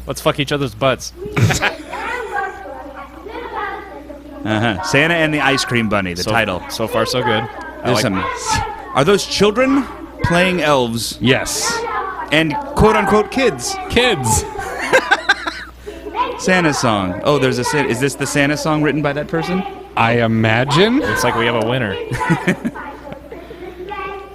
Let's fuck each other's butts. Santa and the Ice Cream Bunny, the title. So far, so good. Are those children playing elves Yes. and quote-unquote kids? Kids. Santa song. Oh, there's a Santa. Is this the Santa song written by that person? I imagine. Looks like we have a winner.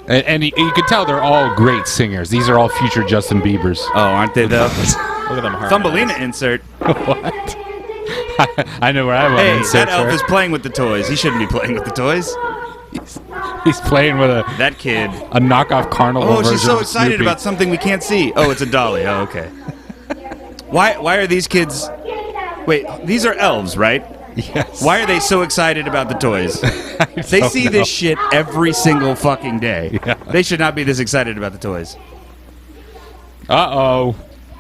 And you can tell they're all great singers. These are all future Justin Biebers. Oh, aren't they though? Look at them harmonize. Thumbelina insert. What? I know where I want to Hey, insert that elf her. is playing with the toys. He shouldn't be playing with the toys. He's playing with That kid. a knockoff carnival Oh, version she's so of excited Snoopy. about something we can't see. Oh, it's a dolly. Oh, okay. Why are these kids... Wait, these are elves, right? Yes. Why are they so excited about the toys? They don't see know. this shit every single fucking day. Yeah. They should not be this excited about the toys. Uh-oh.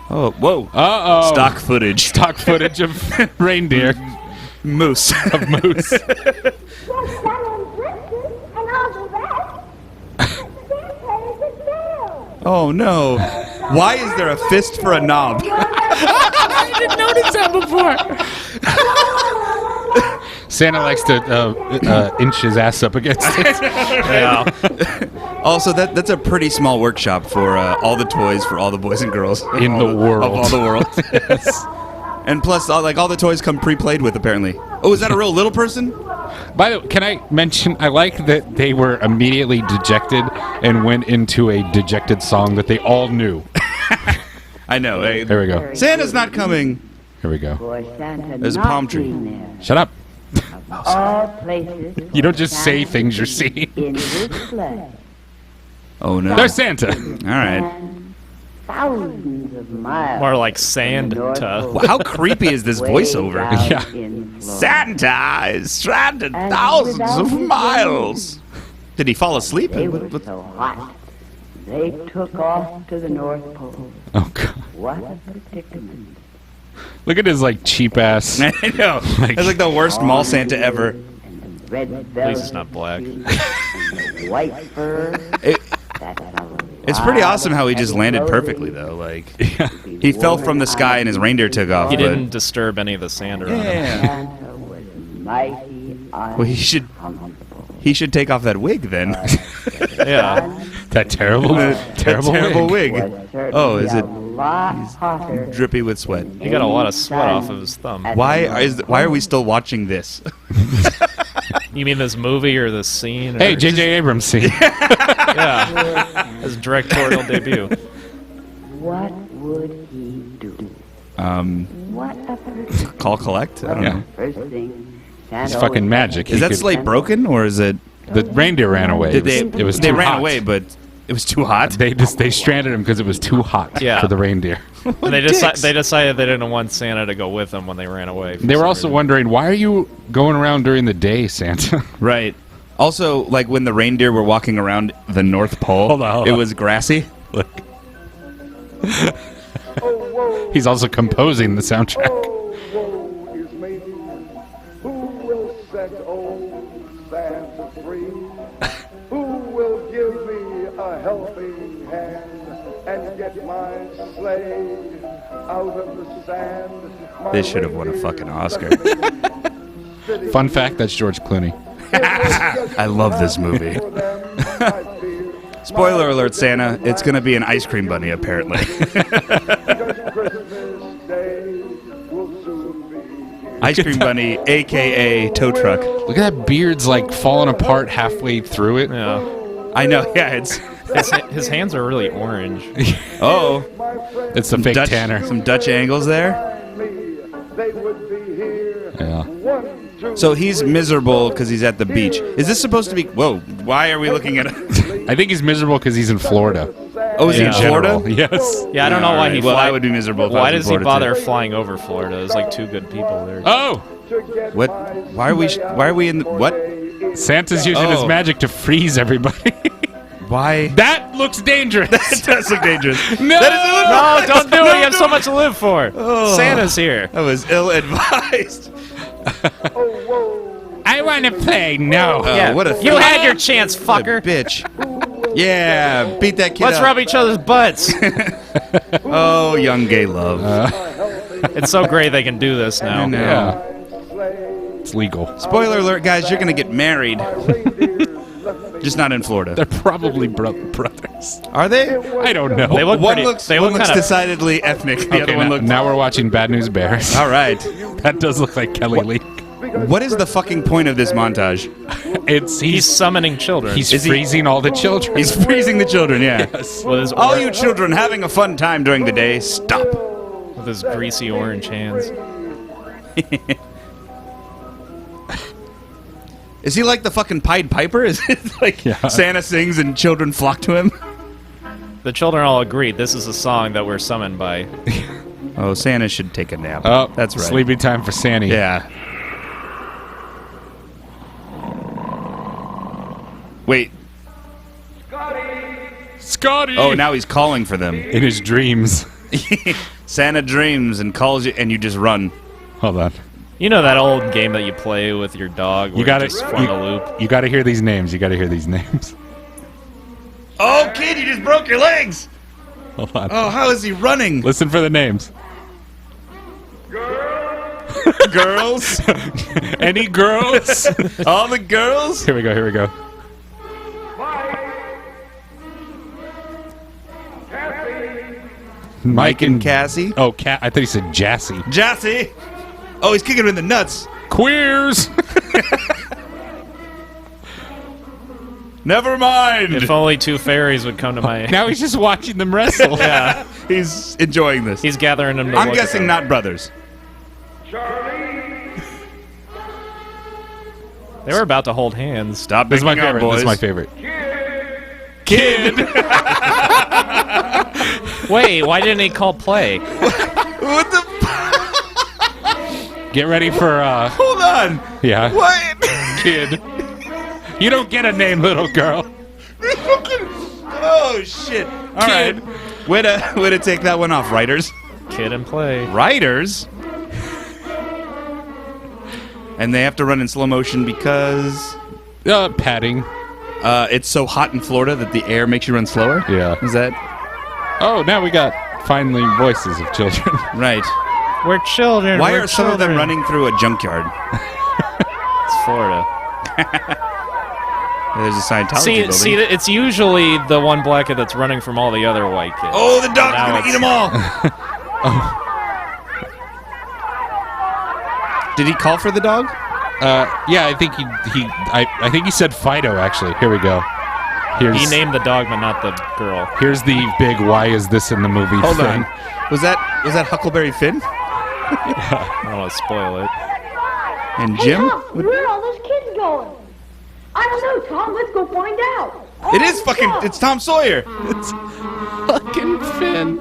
Oh, whoa. Uh-oh. Stock footage. Stock footage of reindeer. Moose. Of moose. Oh, no. Why is there a fist for a knob? I didn't notice that before. Santa likes to inch his ass up against it. Yeah. Also, that's a pretty small workshop for all the toys for all the boys and girls In the world. Of all the world. Yes. And plus, all the toys come pre-played with, apparently. Oh, is that a real little person? By the way, can I mention, I like that they were immediately dejected and went into a dejected song that they all knew. I know. Hey, There we go. Santa's not coming. Here we go. There's a palm tree. Shut up. All places You don't just say things you're seeing. in this sleigh, Oh, no. There's Santa. All right. and thousands of miles. More like sand North to... Pole, How creepy is this way voiceover? down Yeah. in Florida. Santa is stranded And thousands without of his miles. Did he fall asleep? They were so hot. They took off to the North Pole. Oh, God. What a predicament. Look at his, like, cheap ass. I know. That's like the worst mall Santa ever. And the red At velvet least it's not black. suit and the white fur. It- That fellow It's pretty wild awesome how he and just landed loaded. perfectly, though. Like, he fell from the sky and his reindeer took off. He but- didn't disturb any of the sand around him. Yeah. Santa was mighty Well, he should uncomfortable. take off that wig then. Yeah. That terrible, Terrible wig. Was certainly Oh, is a it lot hotter drippy with sweat? He got a lot of sweat off of his thumb. Why are we still watching this? You mean this movie or this scene? Or Hey, J.J. Abrams scene. Yeah. His directorial debut. What would he do? What a predicament. Call collect? I don't Yeah. know. First thing, It's Santa fucking magic. Is He that could- slate broken or is it? The reindeer ran away. Did they? It was they too ran hot. away, but it was too hot. They stranded him because it was too hot Yeah. for the reindeer. And they dicks. decided they didn't want Santa to go with them when they ran away. for They were some also reason. wondering, why are you going around during the day, Santa? Right. Also, like when the reindeer were walking around the North Pole, Hold it on. was grassy. Look. He's also composing the soundtrack. Woe is me. Who will set old Santa free? Who will give me a helping hand and get my sleigh out of the sand? My This should have won a fucking Oscar. Fun fact, that's George Clooney. I love this movie. Spoiler alert, Santa. It's going to be an ice cream bunny, apparently. Ice cream bunny, a.k.a. tow truck. Look at that beard's like falling apart halfway through it. Yeah. I know, yeah, it's... His hands are really orange. Oh, It's the fake Dutch, tanner. some Dutch angles there. Yeah. So he's miserable because he's at the beach. Is this supposed to be... Whoa, why are we looking at... I think he's miserable because he's in Florida. Oh, is he in Yeah. Florida? General, yes. Yeah, I don't know why he. Well, fly- I would be miserable if I Why was in does he Florida, bother too. flying over Florida? There's like two good people there. Oh! What? Why are we in... What? Santa's using his Oh. magic to freeze everybody. Why? That looks dangerous. That does look dangerous. No! No, don't do it. You have so much to live for. Santa's here. That was ill-advised. I want to play. No. Oh, what a You thief. had your chance, What a fucker. bitch. Yeah, beat that kid Let's up. rub each other's butts. Oh, young gay love. It's so great they can do this now. I know. Yeah, it's legal. Spoiler alert, guys, you're going to get married. Just not in Florida. They're probably brothers. Are they? I don't know. They look One pretty, looks, they one look looks kind of decidedly ethnic. The Okay, other one looks... now we're watching Bad News Bears. All right. That does look like Kelly Lee. What is the fucking point of this montage? It's he's summoning children. he's Is he- freezing all the children. He's freezing the children, yeah. with his All you children having a fun time during the day, stop. with his greasy orange hands. Is he like the fucking Pied Piper? Is it like Yeah. Santa sings and children flock to him? The children all agree this is a song that we're summoned by. Oh, Santa should take a nap. Oh, that's right. Sleepy time for Sandy. Yeah. Wait. Scotty. Oh, now he's calling for them. in his dreams. Santa dreams and calls you, and you just run. Hold on. You know that old game that you play with your dog where You got to just form a loop? You got to hear these names. You got to hear these names. Oh, kid, you just broke your legs. Hold on. Oh, how is he running? Listen for the names. Girls? Any girls? All the girls? Here we go. Here we go. Mike and Cassie? Oh, Cat. I thought he said Jassy. Jassy? Oh, he's kicking him in the nuts. Queers. Never mind. If only two fairies would come to my... Now he's just watching them wrestle. Yeah, He's enjoying this. he's gathering them to I'm look guessing at not brothers. They were about to hold hands. Stop This is my making out, favorite. boys. This is my favorite. Kid. Wait, why didn't he call play? What the? Get ready for Hold on. yeah. What? Kid. You don't get a name, little girl. Oh shit! All right. Kid. Way to take that one off, writers. Kid and play. Writers. And they have to run in slow motion because Padding. it's so hot in Florida that the air makes you run slower. Yeah. Is that Oh, now we got finally voices of children. right? We're children. Why we're are some of them children. running through a junkyard? It's Florida. There's a Scientology building. See, it's usually the one black kid that's running from all the other white kids. Oh, the dog's Now gonna it's- eat them all. Did he call for the dog? Yeah, I think I think he said Fido actually. Here we go. He named the dog, but not the girl. Here's the big why is this in the movie Hold thing. on. Was that Huckleberry Finn I don't want to spoil it. and Hey, Jim? Tom, where are all those kids going? I don't know, Tom. Let's go find out. It is fucking. It's Tom Sawyer. It's fucking Finn.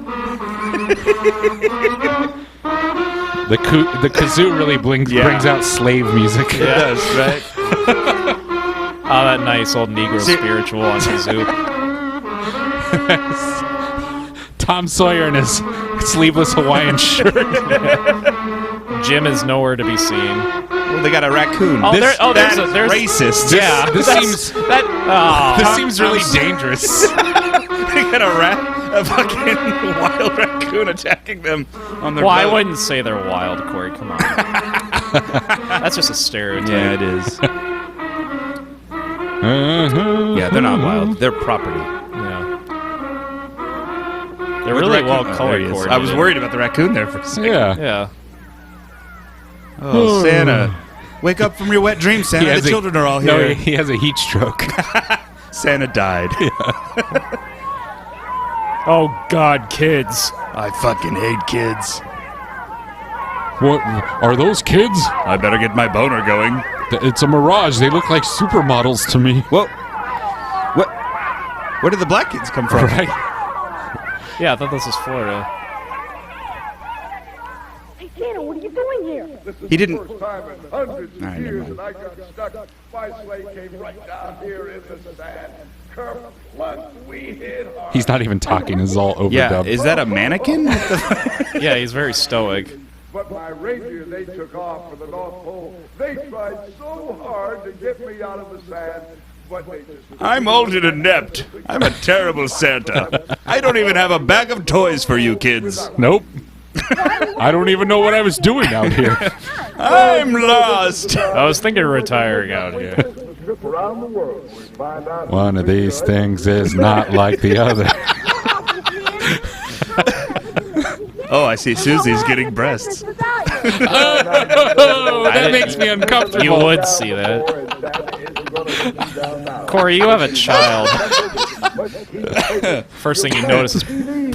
The kazoo really brings out slave music. It does, right? Oh, that nice old Negro See- spiritual on Kazoo. Tom Sawyer in his sleeveless Hawaiian shirt. Jim is nowhere to be seen. Well, they got a raccoon. Oh, This- there's that's there's racist. Yeah, this that's- seems- that. Oh, This seems really dangerous. They got a fucking wild raccoon attacking them on their well, I boat. wouldn't say they're wild, Corey. Come on. That's just a stereotype. Yeah, it is. Uh-huh. Yeah, they're not wild. They're property. Yeah. They're With really raccoon- well oh, there colored. he is. I was coordinated. worried about the raccoon there for a second. Yeah. Yeah. Oh, Santa. Wake up from your wet dreams, Santa. The children are all here. No, he has a heat stroke. Santa died. Oh God, kids. I fucking hate kids. What are those kids? I better get my boner going. It's a mirage. They look like supermodels to me. Whoa. What? Where did the black kids come from? Right? Yeah, I thought this was Florida. Hey, Santa, what are you doing here? He didn't. First time in hundreds of All right, never years mind. that I got stuck. My sleigh came right down here in the sand. Kerplunk, we hit hard. He's not even talking. It's all overdubbed. Yeah, is that a mannequin? Yeah, he's very stoic. But my reindeer, they took off for the North Pole. They tried so hard to get me out of the sand, I'm old and inept. I'm a terrible Santa. I don't even have a bag of toys for you kids. Nope. I don't even know what I was doing out here. I'm lost. I was thinking of retiring out here. Trip around the world. We find out. One of these things is not like the other. Oh, I see Susie's getting breasts. Oh, that makes me uncomfortable. You would see that. Corey, you have a child. First thing you notice is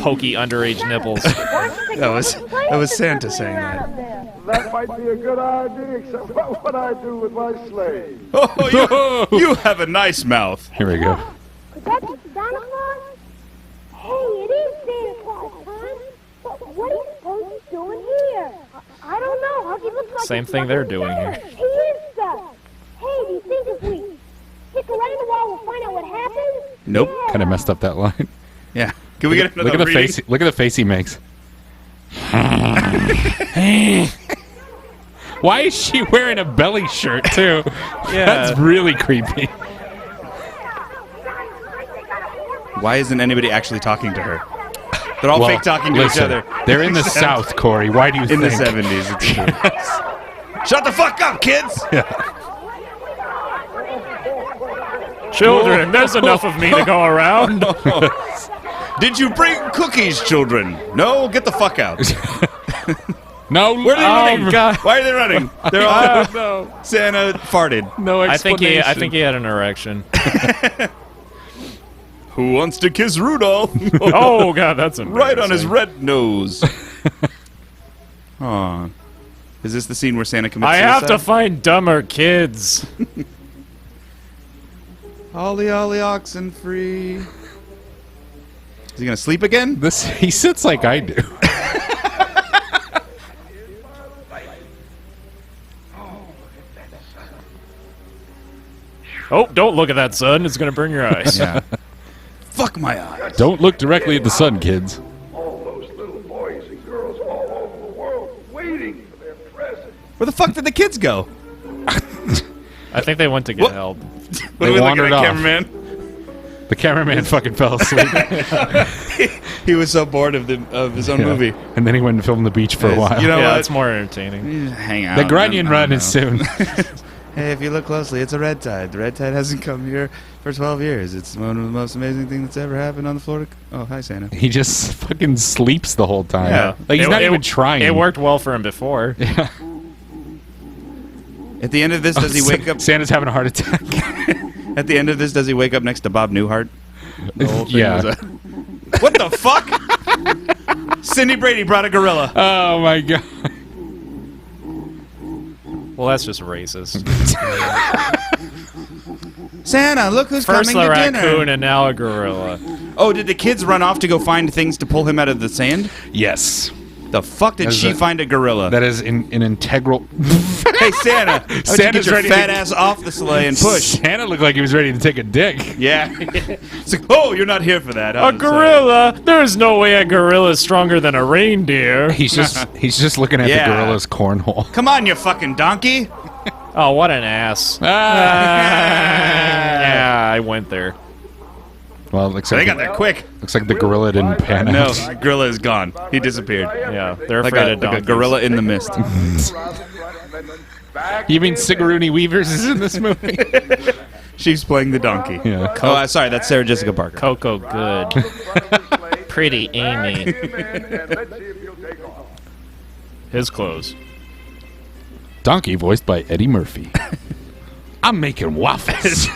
pokey underage nipples. That was Santa saying that. That might be a good idea, except what would I do with my slave? Oh, you have a nice mouth. Here we go. Is that Santa Claus? Hey, it is Santa Claus time. But what are you supposed to be doing here? I don't know. How he looks like Same a thing they're fucking doing star. here. He is stuck. Hey, do you think if we stick around a while, we'll find out what happens? Nope. Yeah. Kind of messed up that line. Yeah. Can we get another Look at the reading? face. Look at the face he makes. Why is she wearing a belly shirt too? Yeah. That's really creepy. Why isn't anybody actually talking to her? They're all Well, fake talking to listen, each other. They're in the South, Corey. Why do you In the think? 70s. It's true. Shut the fuck up, kids! Children, there's enough of me to go around. Did you bring cookies, children? No, get the fuck out. No, Where are they running? God. Why are they running? They're all Santa farted. no I think he explanation. had an erection. Who wants to kiss Rudolph? Oh God, that's embarrassing. Right on his red nose. Aw. Is this the scene where Santa commits I suicide? have to find dumber kids. Ollie, ollie, oxen free. Is he gonna sleep again? He sits like I do. Oh, don't look at that, son. It's gonna burn your eyes. Yeah. Fuck my eyes. Don't look directly at the sun, kids. All those little boys and girls all over the world waiting for their presents. Where the fuck did the kids go? I think they went to get What? help. What are we looking wandered at, off. cameraman? The cameraman fucking fell asleep. He was so bored of his own Yeah. movie. And then he went and filmed the beach for a Yes. while. You know Yeah, what? it's more entertaining. Hang out. the Grunion I run don't is know. soon. Hey, if you look closely, it's a red tide. The red tide hasn't come here for 12 years. It's one of the most amazing things that's ever happened on the Florida. Oh, hi, Santa. He just fucking sleeps the whole time. Yeah. Like he's not even trying. It worked well for him before. At the end of this, does he wake up? Santa's having a heart attack. At the end of this, does he wake up next to Bob Newhart? The whole thing Yeah. was a- What the fuck? Cindy Brady brought a gorilla. Oh my god. Well, that's just racist. Santa, look who's First coming the to raccoon dinner. and now a gorilla. Oh, did the kids run off to go find things to pull him out of the sand? Yes. The fuck did That is she a- find a gorilla? That is an integral. Hey, Santa, why don't you Santa's get your ready fat to- ass off the sleigh and push. Santa looked like he was ready to take a dick. Yeah. It's like, oh, you're not here for that. A I'm sorry. gorilla? There's no way a gorilla is stronger than a reindeer. He's just looking at Yeah. the gorilla's cornhole. Come on, you fucking donkey. Oh, what an ass. Yeah, I went there. Well, it looks So they like got there quick. looks like the gorilla didn't pan No, out. the gorilla is gone. He disappeared. Yeah, they're Like afraid a, of like a donkeys. gorilla in the mist. You mean Sigourney Weaver's is in this movie? She's playing the donkey. Yeah. Oh, sorry, that's Sarah Jessica Parker. Coco Good. Pretty Amy. Let's see if you'll take off. His clothes. Donkey voiced by Eddie Murphy. I'm making waffles.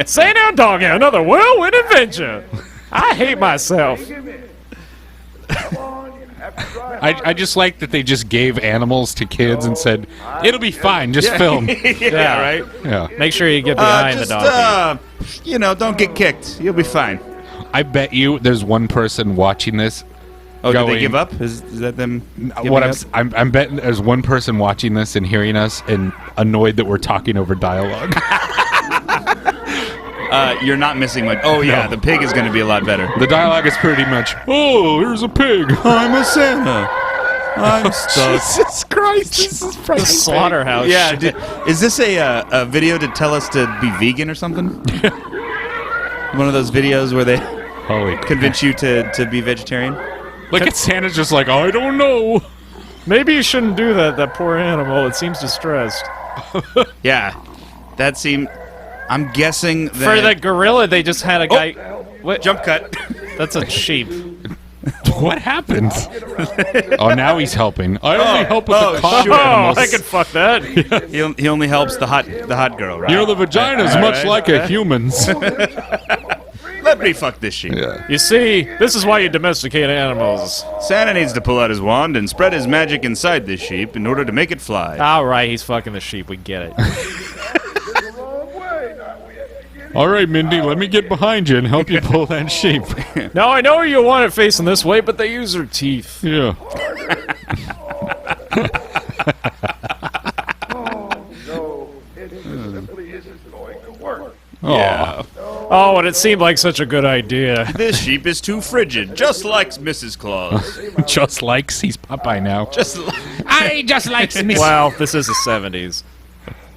Say now, doggy, another whirlwind adventure. I hate myself. Come on, you have to try. I just like that they just gave animals to kids and said, it'll be fine, just film. Yeah, right? Yeah. Make sure you get behind Just, the donkey. don't get kicked. You'll be fine. I bet you there's one person watching this. Oh, did Going- they give up? Is that them? giving What up? I'm betting there's one person watching this and hearing us and annoyed that we're talking over dialogue. You're not missing much. Oh, yeah, the pig is going to be a lot better. The dialogue is pretty much, oh, here's a pig. I'm a Santa. I'm stuck. Jesus Christ, this is The frightening. slaughterhouse. Yeah, shit. is this a video to tell us to be vegan or something? One of those videos where they Holy crap. convince you to be vegetarian? Look at Santa's just like, I don't know. Maybe you shouldn't do that. That poor animal. It seems distressed. Yeah, that seemed. I'm guessing that For the gorilla, they just had a guy. What? jump cut. That's a sheep. What happened? Oh, now he's helping. I only help with the cock sure. Oh, animals. I could fuck that. He only helps the hot girl, right? You know, the vagina's much like a human's. Let me fuck this sheep. You see, this is why you domesticate animals. Santa needs to pull out his wand and spread his magic inside this sheep in order to make it fly. All right, he's fucking the sheep. We get it. All right, Mindy, let me get behind you and help you pull that sheep. Now, I know you want it facing this way, but they use their teeth. Yeah. No, it simply isn't going to work. Yeah. Oh, and it seemed like such a good idea. This sheep is too frigid, just like Mrs. Claus. Just likes he's Popeye now. Just like. I just likes Miss. Well, this is the 70s.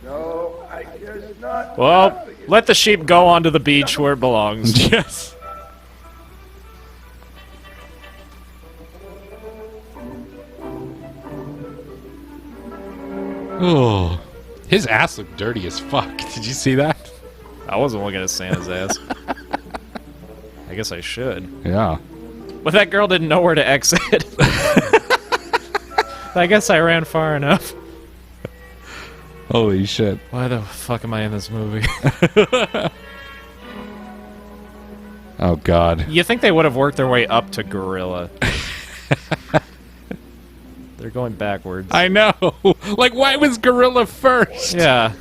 No, I guess not. Well, let the sheep go onto the beach where it belongs. Yes. Oh, his ass looked dirty as fuck. Did you see that? I wasn't looking at Santa's ass. I guess I should. Yeah. But that girl didn't know where to exit. I guess I ran far enough. Holy shit. Why the fuck am I in this movie? Oh god. You think they would have worked their way up to gorilla? They're going backwards. I know. Like, why was Gorilla first? Yeah,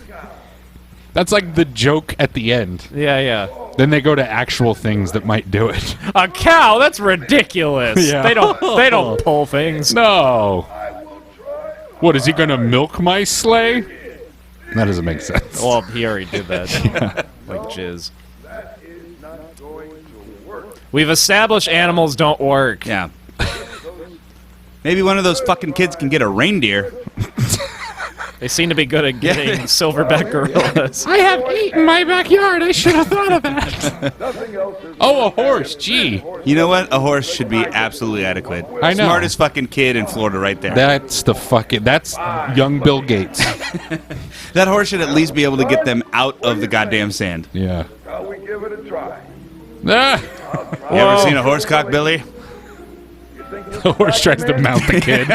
That's like the joke at the end. yeah. Then they go to actual things that might do it. A cow? That's ridiculous. Yeah. They don't pull things. No. What, is he gonna milk my sleigh? That doesn't make sense. Well, he already did that. Like jizz. We've established animals don't work. Yeah. Maybe one of those fucking kids can get a reindeer. They seem to be good at getting silverback gorillas. I have 8 in my backyard. I should have thought of that. Nothing else is Oh, a horse. Gee. You know what? A horse should be absolutely adequate. I know. Smartest fucking kid in Florida right there. That's the fucking. That's young Bill Gates. That horse should at least be able to get them out of the goddamn sand. Yeah. Shall we give it a try? Ah! You ever seen a horse cock, Billy? The horse tries to mount the kid.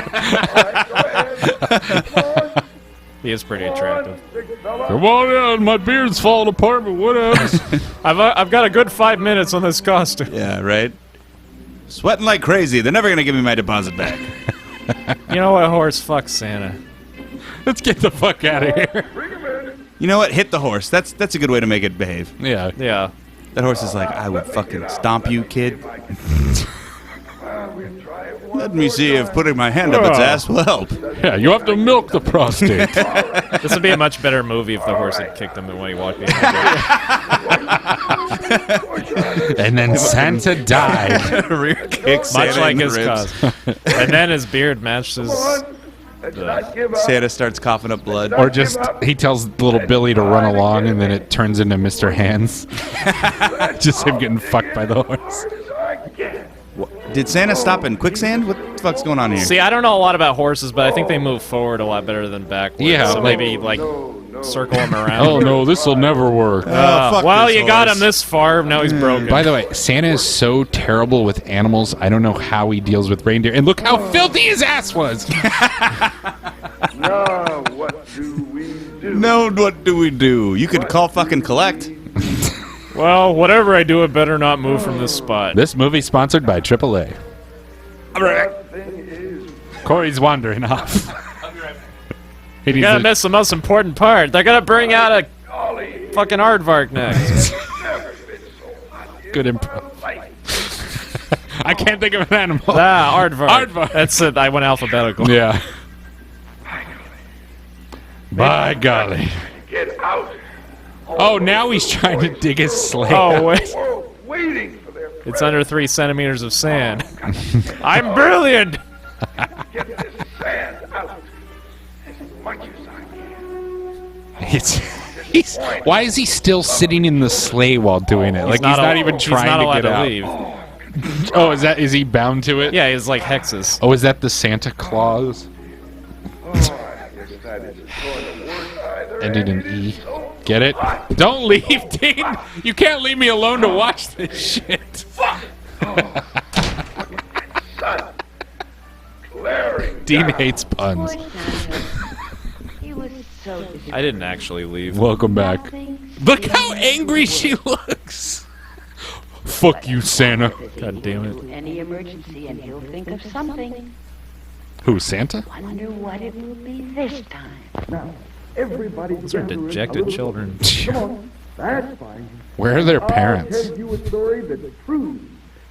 He is pretty attractive. Big fella. Come on in. My beard's falling apart, but whatever. I've got a good 5 minutes on this costume. Yeah, right? Sweating like crazy. They're never going to give me my deposit back. You know what, horse? Fuck Santa. Let's get the fuck out of here. Bring him in. You know what? Hit the horse. That's a good way to make it behave. Yeah. Yeah. That horse is like, I would fucking stomp you, kid. We'll try it once. Let me see if putting my hand up its ass will help. Yeah, you have to milk the prostate. This would be a much better movie if the horse had kicked him when he walked behind it. And then Santa died. Rear kick Much Santa like in the his ribs. cause. And then his beard matched his... And not give up. Santa starts coughing up blood. Or just, he tells little Billy to run along and then it turns into Mr. Hands. Just him getting fucked by the horse. Did Santa stop in quicksand? What the fuck's going on here? See, I don't know a lot about horses, but I think they move forward a lot better than backwards. Yeah, So like- maybe, like, circle him around. Oh no, this'll never work. fuck well, this you got horse. him this far, now he's broken. By the way, Santa is so terrible with animals, I don't know how he deals with reindeer. And look how filthy his ass was! Now what do we do? No, what do we do? You could call fucking collect. Well, whatever I do, it better not move from this spot. This movie sponsored by AAA. That thing is Corey's wandering off. He You needs gotta to- miss the most important part. They're gonna bring out a golly. fucking aardvark next. Never been so hot in Good improv. my life. I can't think of an animal. Aardvark. Aardvark. That's it. I went alphabetical. Yeah. By golly. Get out. Oh, now he's trying to dig his sleigh. Oh, wait. World waiting for their It's under 3 centimeters of sand. I'm brilliant. get this Why is he still sitting in the sleigh while doing it? Like he's not even trying to get out. Leave. Oh, is he bound to it? Yeah, he's like hexes. Oh, is that the Santa Claus? Ended in E. Get it? Don't leave, Dean! You can't leave me alone to watch this shit. Dean hates puns. He was so I didn't actually leave. Welcome back. Look how angry she looks. Fuck you, Santa. God damn it. any emergency and he'll think of something. Who, Santa? Wonder what it will be this time. Now, everybody Those are gather in a dejected little- children. Come on, that's fine. Where are their I'll parents? tell you a story that proves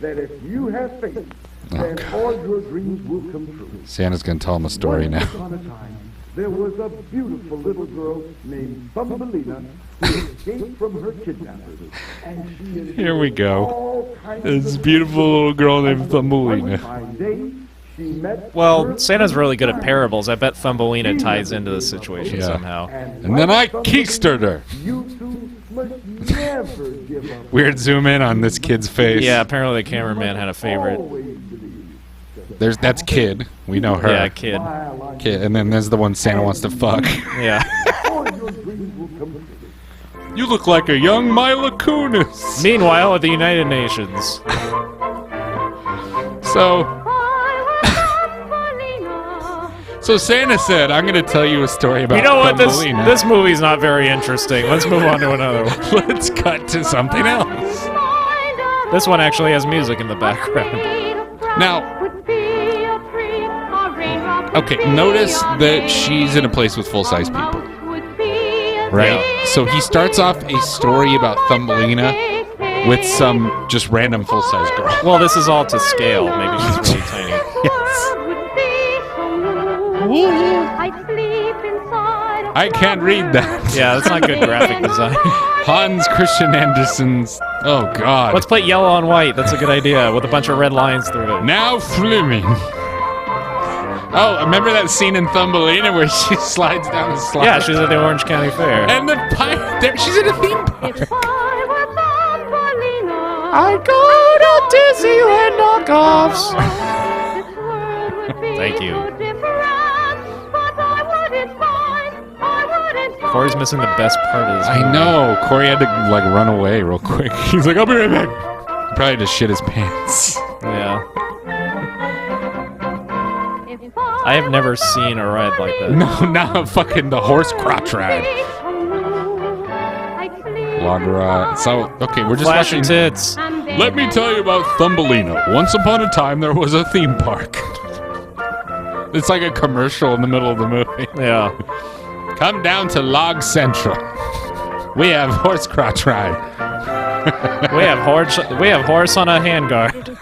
that if you have faith, then all your dreams will come true. Santa's gonna tell him a story Once now. upon a time, there was a beautiful little girl named Thumbelina who escaped from her kidnappers. And she enjoyed Here we go. all kinds This of beautiful little girl named One Thumbelina. fine day, she met Well, her Santa's really good at friend. parables. I bet Thumbelina ties into the situation Yeah. somehow. And then I keistered her. You two must never give up. Weird zoom in on this kid's face. Yeah, apparently the cameraman had a favorite. Always believe. That's Kid. We know her. Yeah, kid. While I Kid. And then there's the one Santa wants to fuck. Yeah. all your dreams will come true. You look like a young Mila Kunis. Meanwhile, at the United Nations. So Santa said, I'm going to tell you a story about You know what? Thumbelina. This movie's not very interesting. Let's move on to another one. Let's cut to something else. This one actually has music in the background. Now, okay, notice that she's in a place with full-size people, right? So he starts off a story about Thumbelina with some just random full-size girl. Well, this is all to scale. Maybe she's really tiny. I can't read that. Yeah, that's not good graphic design. Hans Christian Andersen's. Oh God. Let's put yellow on white. That's a good idea with a bunch of red lines through it. Now Fleming. Oh, remember that scene in Thumbelina where she slides down the slide? Yeah, she's at the Orange County Fair. And the pirate. There, she's in a theme park. I go to Disneyland knockoffs. Thank you. Corey's missing the best part of this I movie. know. Corey had to like run away real quick. He's like, I'll be right back. He probably just shit his pants. Yeah. I have never seen a ride like that. No, not fucking the horse crotch ride. Log ride. So, okay, we're just Flashing watching. tits. Let me tell you about Thumbelina. Once upon a time, there was a theme park. It's like a commercial in the middle of the movie. Yeah. Come down to Log Central. We have horse crotch ride. We have horse on a handguard.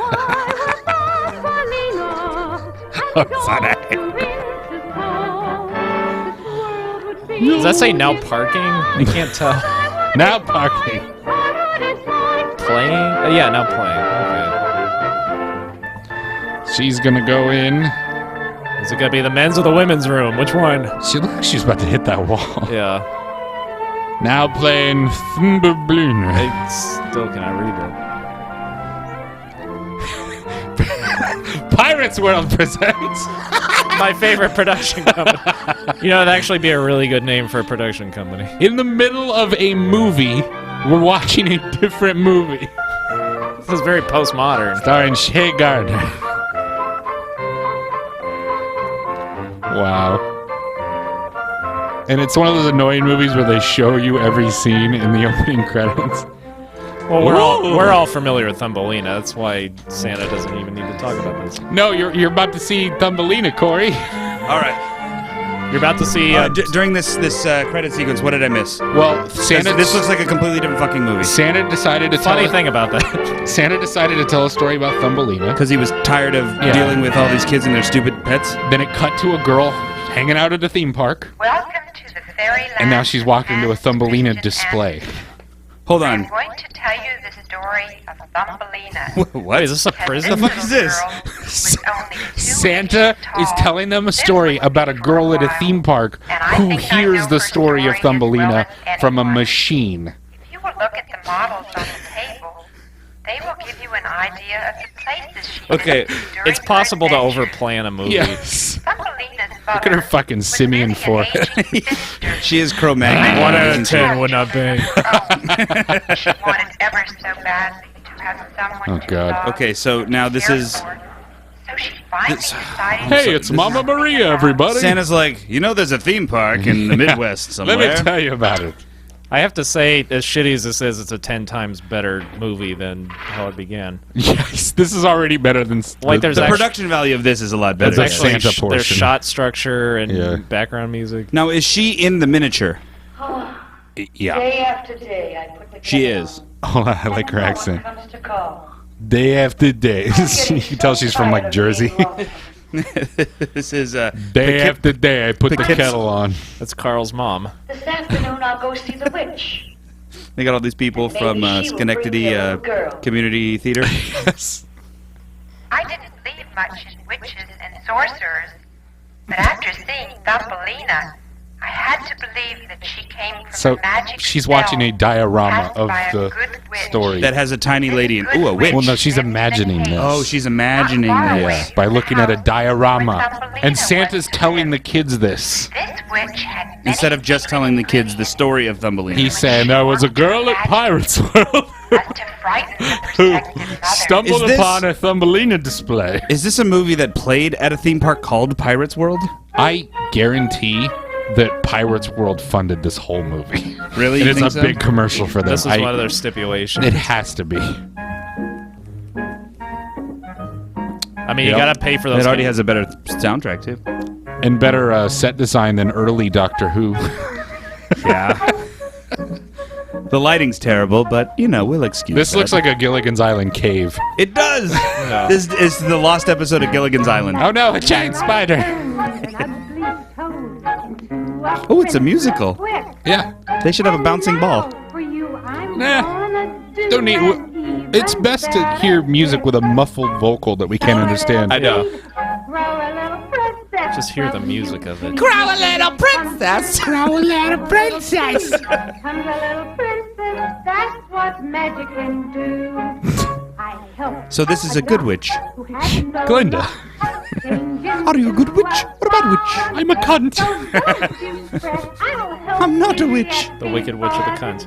Does that say now parking? I can't tell. Now parking. Playing? Yeah, now playing. She's gonna go in. Okay. Is it gonna be the men's or the women's room? Which one? She looks like she's about to hit that wall. Yeah. Now playing Thumbelina. I still cannot read it. Pirates World presents. My favorite production company. You know, that'd actually be a really good name for a production company. In the middle of a movie, we're watching a different movie. This is very postmodern. Starring Shay Gardner. Wow. And it's one of those annoying movies where they show you every scene in the opening credits. Well, Whoa. we're all familiar with Thumbelina. That's why Santa doesn't even need to talk about this. No, you're about to see Thumbelina, Corey. All right. You're about to see. During this credit sequence, what did I miss? Well, Santa. This looks like a completely different fucking movie. Santa decided to funny tell. thing about that. Santa decided to tell a story about Thumbelina. Because he was tired of dealing with all these kids and their stupid pets. Then it cut to a girl hanging out at a theme park, Welcome to the Fairyland. and now she's walking to a Thumbelina display. Hold I'm on. going to tell you the story of Thumbelina. What Is this a prison? The fuck is this? Santa is telling them a story about a girl at a theme park who hears the story of Thumbelina from a machine. If you will look at the models on the table, they will give you an idea of the places she Okay, visited during It's possible to her adventures. overplan a movie. Yes. Thumbelina's Look at her fucking simian fork. She is Cro-Magnon. 1 out of 10 would not be. She wanted ever so badly to have someone Oh, to God. love Okay, so now this care is... for. So she finally decided Hey, it's Mama Maria, everybody. Santa's like, you know there's a theme park in the Midwest somewhere. Let me tell you about it. I have to say, as shitty as this is, it's a 10 times better movie than how it began. Yes, this is already better than... Like, there's The actually, production value of this is a lot better. There's actually Santa there's portion. shot structure and Yeah. background music. Now, is she in the miniature? Yeah. Day after day, I put the She kettle is. Oh, I like her on. No one accent. comes to call. Day after day. You can tell she's from, like, Jersey. This is Day after day, I put the Poughkeepsie. kettle on. That's Carl's mom. This afternoon, I'll go see the witch. They got all these people Maybe from she will Schenectady bring the little girl. Community Theater. Yes. I didn't believe much in witches and sorcerers, but after seeing Thumbelina, I had to believe that she came from So a magic she's watching a spell diorama cast of by a the good witch. story. That has a tiny lady in... Ooh, a witch. Well, no, she's imagining this. Oh, she's imagining Yeah, this. by looking at a diorama. And Santa's telling the kids this. This witch had many Instead of just telling the kids the story of Thumbelina. He's saying there was a girl at Pirates World as to frighten the who prospective mother. stumbled Is this- upon a Thumbelina display. Is this a movie that played at a theme park called Pirates World? I guarantee that Pirates World funded this whole movie. Really? And You it's think a so? big commercial for them. This is one of their stipulations. It has to be. I mean, Yep. you gotta pay for those. It already has a better soundtrack, too. And better set design than early Doctor Who. Yeah. The lighting's terrible, but, you know, we'll excuse This that. looks like a Gilligan's Island cave. It does! This is the lost episode of Gilligan's Island. Oh no, a giant spider! Oh, it's a musical. Yeah. They should have a bouncing ball. Nah. Don't need. It's best to hear music with a muffled vocal that we can't understand. I know. Just hear the music of it. Grow a little princess. Grow a little princess. Comes a little princess. That's what magic can do. I help. So this is a good witch. Glenda. Are you a good witch or a bad witch? I'm a cunt. I'm not a witch. The Wicked Witch of the Cunt.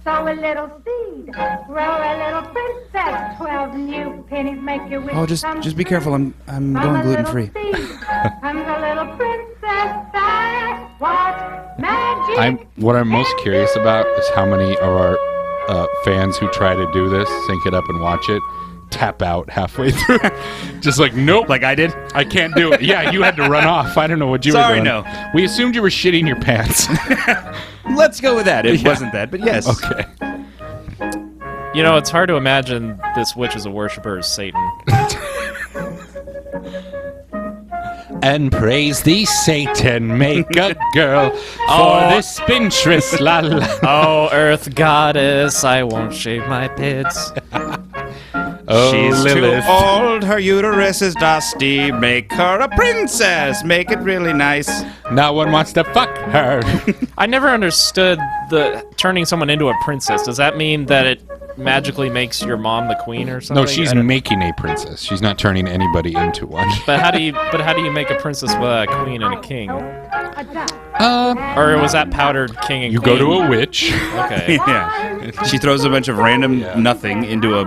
Sow a little seed, grow a little princess. 12 new pennies make your wish. Oh, just be careful. I'm From going a gluten little free. seed comes a little princess. That's what magic. What I'm most curious about is how many of our fans who try to do this, sync it up and watch it, tap out halfway through. Just like, nope. Like I did. I can't do it. Yeah, you had to run off. I don't know what you Sorry, were doing. no. We assumed you were shitting your pants. Let's go with that. It wasn't that, but yes. Okay. You know, it's hard to imagine this witch is a worshiper of Satan. And praise thee, Satan, make a girl for this spinstress, la la. Oh, Earth Goddess, I won't shave my pits. Oh, She's Lilith. too old, her uterus is dusty. Make her a princess. Make it really nice. No one wants to fuck her. I never understood the turning someone into a princess. Does that mean that it magically makes your mom the queen or something? No, she's I don't- making a princess. She's not turning anybody into one. But how do you make a princess with a queen and a king? Uh, Or was that powdered king and you queen? go to a witch. Okay. Yeah. She throws a bunch of random nothing into a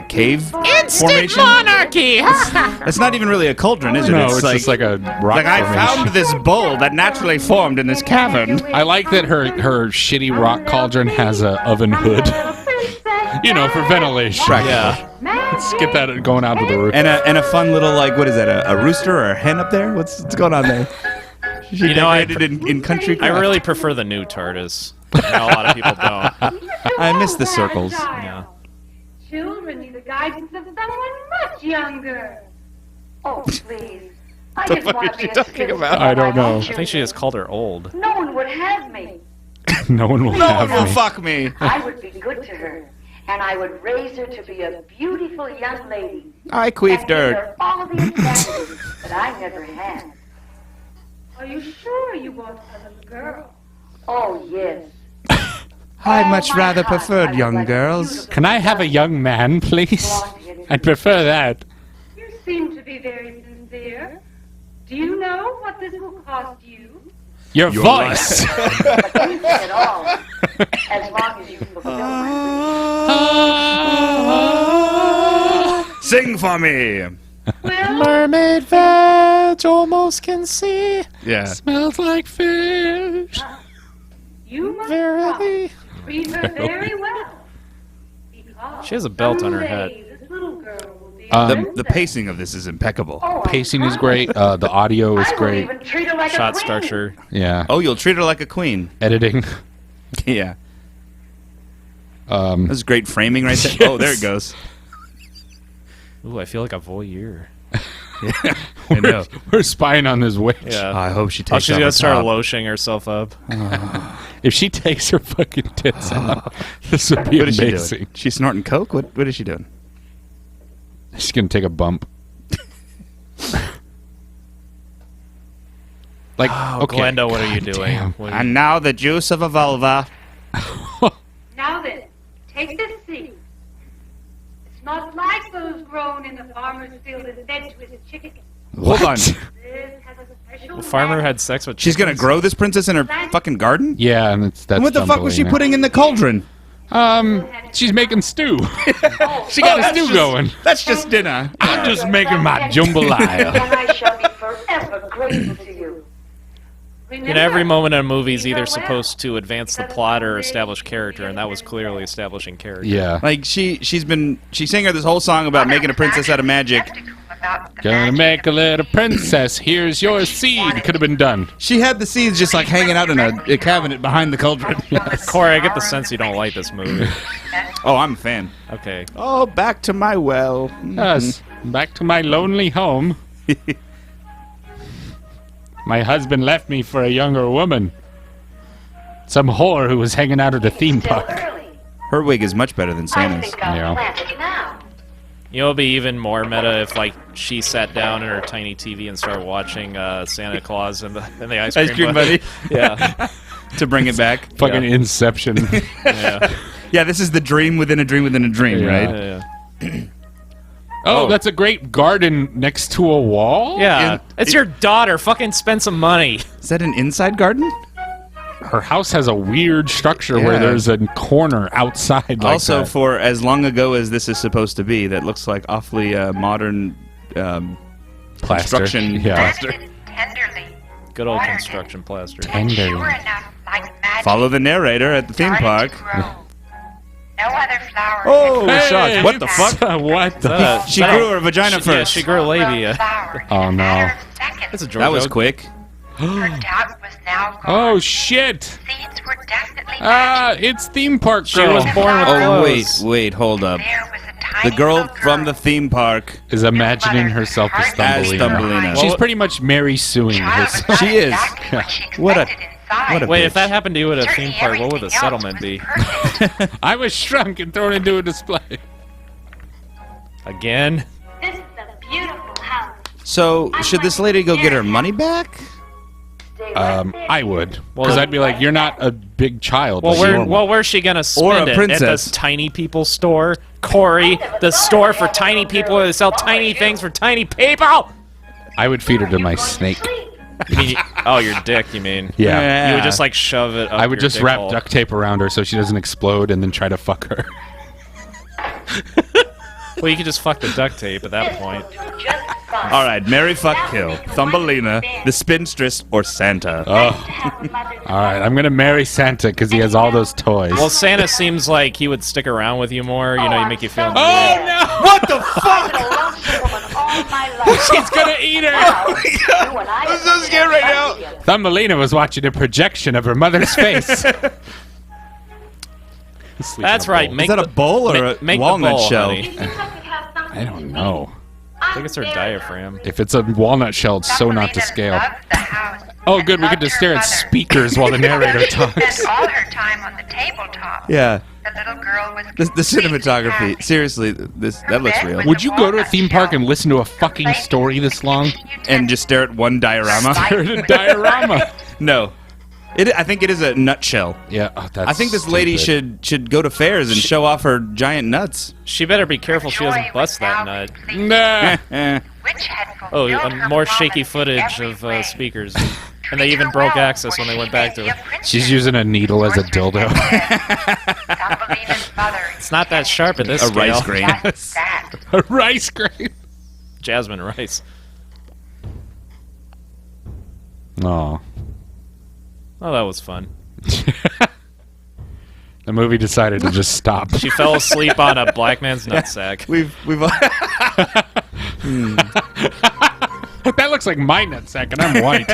cave formation. monarchy! That's not even really a cauldron, is it? No, it's just like a rock like I formation. found this bowl that naturally formed in this cavern. I like that her shitty rock cauldron has a oven hood. You know, for ventilation. Yeah. Let's get that going out to the roof. And a fun little what is that? A rooster or a hen up there? What's going on there? She You know, I decorated in country. I craft. really prefer the new TARDIS. Now, a lot of people don't. I miss the circles. Yeah. Children need the guidance of someone much younger. Oh, please. I The just fuck want is to she be a talking citizen about? of I don't my own know. I I think she just called her old. No one would have me. No one will No have one will me. fuck me. I would be good to her, and I would raise her to be a beautiful young lady. I And queef give dirt. her all the advantages that I never had. Are you sure you want a little girl? Oh, yes. I much my rather heart, I preferred would young like a girls. beautiful Can I have a young man, please? I'd prefer that. You seem to be very sincere. Do you know what this will cost you? Your voice. But anything at all, as long as you fulfill my Sing for me. Well, Mermaid veg almost can see. Yeah. Smells like fish. you must Verily. treat her very well. Because She has a belt on her head. someday this little girl will be The pacing of this is impeccable. Pacing is great. The audio is I will great. even treat her like Shot a queen. structure. Yeah. Oh, you'll treat her like a queen. Editing. Yeah. That's great framing right there. Oh, there it goes. Ooh, I feel like a voyeur. I know. We're spying on this witch. Yeah. I hope she Oh, takes she's off gonna her start top. lotioning herself up. If she takes her fucking tits out, this would be What is she amazing. doing? She's snorting coke? What is she doing? She's gonna take a bump. Like, okay. Glenda, what are you doing? Damn. What are you- And now the juice of a vulva. Now then, take this seed. It's not like those grown in the farmer's field and fed to his chickens. Hold on. This has a special The farmer magic. had sex with She's gonna chickens? grow this princess in her fucking garden? Yeah, and that's What the fuck was she Thumbelina. putting in the cauldron? She's making stew. She Oh, got a that's stew just- going. That's just dinner. I'm just making my jambalaya. And I shall be forever grateful to you. You know, every moment in a movie is either supposed to advance the plot or establish character, and that was clearly establishing character. Yeah. Like she's sang her this whole song about making a princess out of magic. Gonna make a little princess. Here's your seed. Could have been done. She had the seeds just like hanging out in a cabinet behind the cauldron. Corey, I get the sense you don't like this movie. Oh, I'm a fan. Okay. Oh, back to my well. Yes. Back to my lonely home. My husband left me for a younger woman. Some whore who was hanging out at a theme Still park. early. Her wig is much better than I Santa's. think I'll Yeah. plant it now. You know, it'd be even more meta if, like, she sat down in her tiny TV and started watching Santa Claus and the ice cream, Ice cream buddy. Yeah. To bring it back. Fucking Inception. Yeah. Yeah, this is the dream within a dream within a dream, Yeah. right? Yeah. Oh, that's a great garden next to a wall? Yeah. It's your daughter. Fucking spend some money. Is that an inside garden? Her house has a weird structure where Yeah. there's a corner outside. Like Also, that. for as long ago as this is supposed to be, that looks like awfully modern Plaster. construction. Yeah. plaster. Tenderly. Good old construction plaster. And Tenderly. sure enough, like magic, Follow the narrator at the theme started park. to grow. No other flower. Oh, had shots. grown What the that fuck? What the? She grew her vagina Yeah, first. she grew a labia. flower in Oh, a no. matter of seconds. That's a George That was joke. quick. Her doubt was now gone. Oh, shit. Seeds were definitely Ah, magic. it's theme park She girl. was born with Oh, clothes. wait, hold up. There was a tiny The girl little from the theme park. Is imagining herself as As Thumbelina. Thumbelina. She's Well, pretty much Mary suing Child was herself. not She is. exactly what she What a- expected inside. what a Wait, bitch. if that happened to you at a Certainly theme park, what would the everything else settlement was be? perfect. I was shrunk and thrown into a display. Again? This is a beautiful house. So, should this lady go get her money back? I would. Well, Because I'd be like, you're not a big child. Well, like normal. where's she gonna Or a spend it? At princess. this tiny people store? Corey, the store for tiny people where they sell tiny things for tiny people! I would feed her to my snake. You mean, oh, your dick, you mean? Yeah. You would just, like, shove it up I would your just dick wrap hole. duct tape around her so she doesn't explode and then try to fuck her. Well, you could just fuck the duct tape at that point. Just fine. All right, Mary Fuck Kill, Thumbelina, the Spinstress, or Santa. All right, I'm going to marry Santa because he has all those toys. Well, Santa seems like he would stick around with you more, you know, you make you feel... oh, no! What the fuck? I've been a lonesome woman all my life. She's going to eat her! You and I I'm so scared right now. Thumbelina was watching a projection of her mother's face. That's right, Is make that a the- bowl or make a the walnut bowl, shell? honey. I don't know. I think it's her diaphragm. If it's a walnut shell, it's so not to scale. Loved the house Oh, and good. We loved get to her stare at mother. speakers while the narrator She talks. spent all her time on the tabletop. Yeah. The little girl was The completely cinematography. happy. Seriously, that looks real. Would you go to a theme park and listen to a fucking story this long? And just stare at one diorama? Stare at a diorama. No. I think it is a nutshell. Yeah, that's I think this lady should go to fairs and show off her giant nuts. She better be careful she doesn't bust that nut. Nah. Which had Oh, fulfilled her more promise shaky in footage every of way. speakers. And they even broke access when they went back to it. She's using a needle as a dildo. Thumbelina's mother It's not that sharp at this A scale. rice grain. just that. A rice grain. Jasmine rice. Oh. Oh, that was fun. The movie decided to just stop. She fell asleep on a black man's nutsack. We've That looks like my nutsack, and I'm white.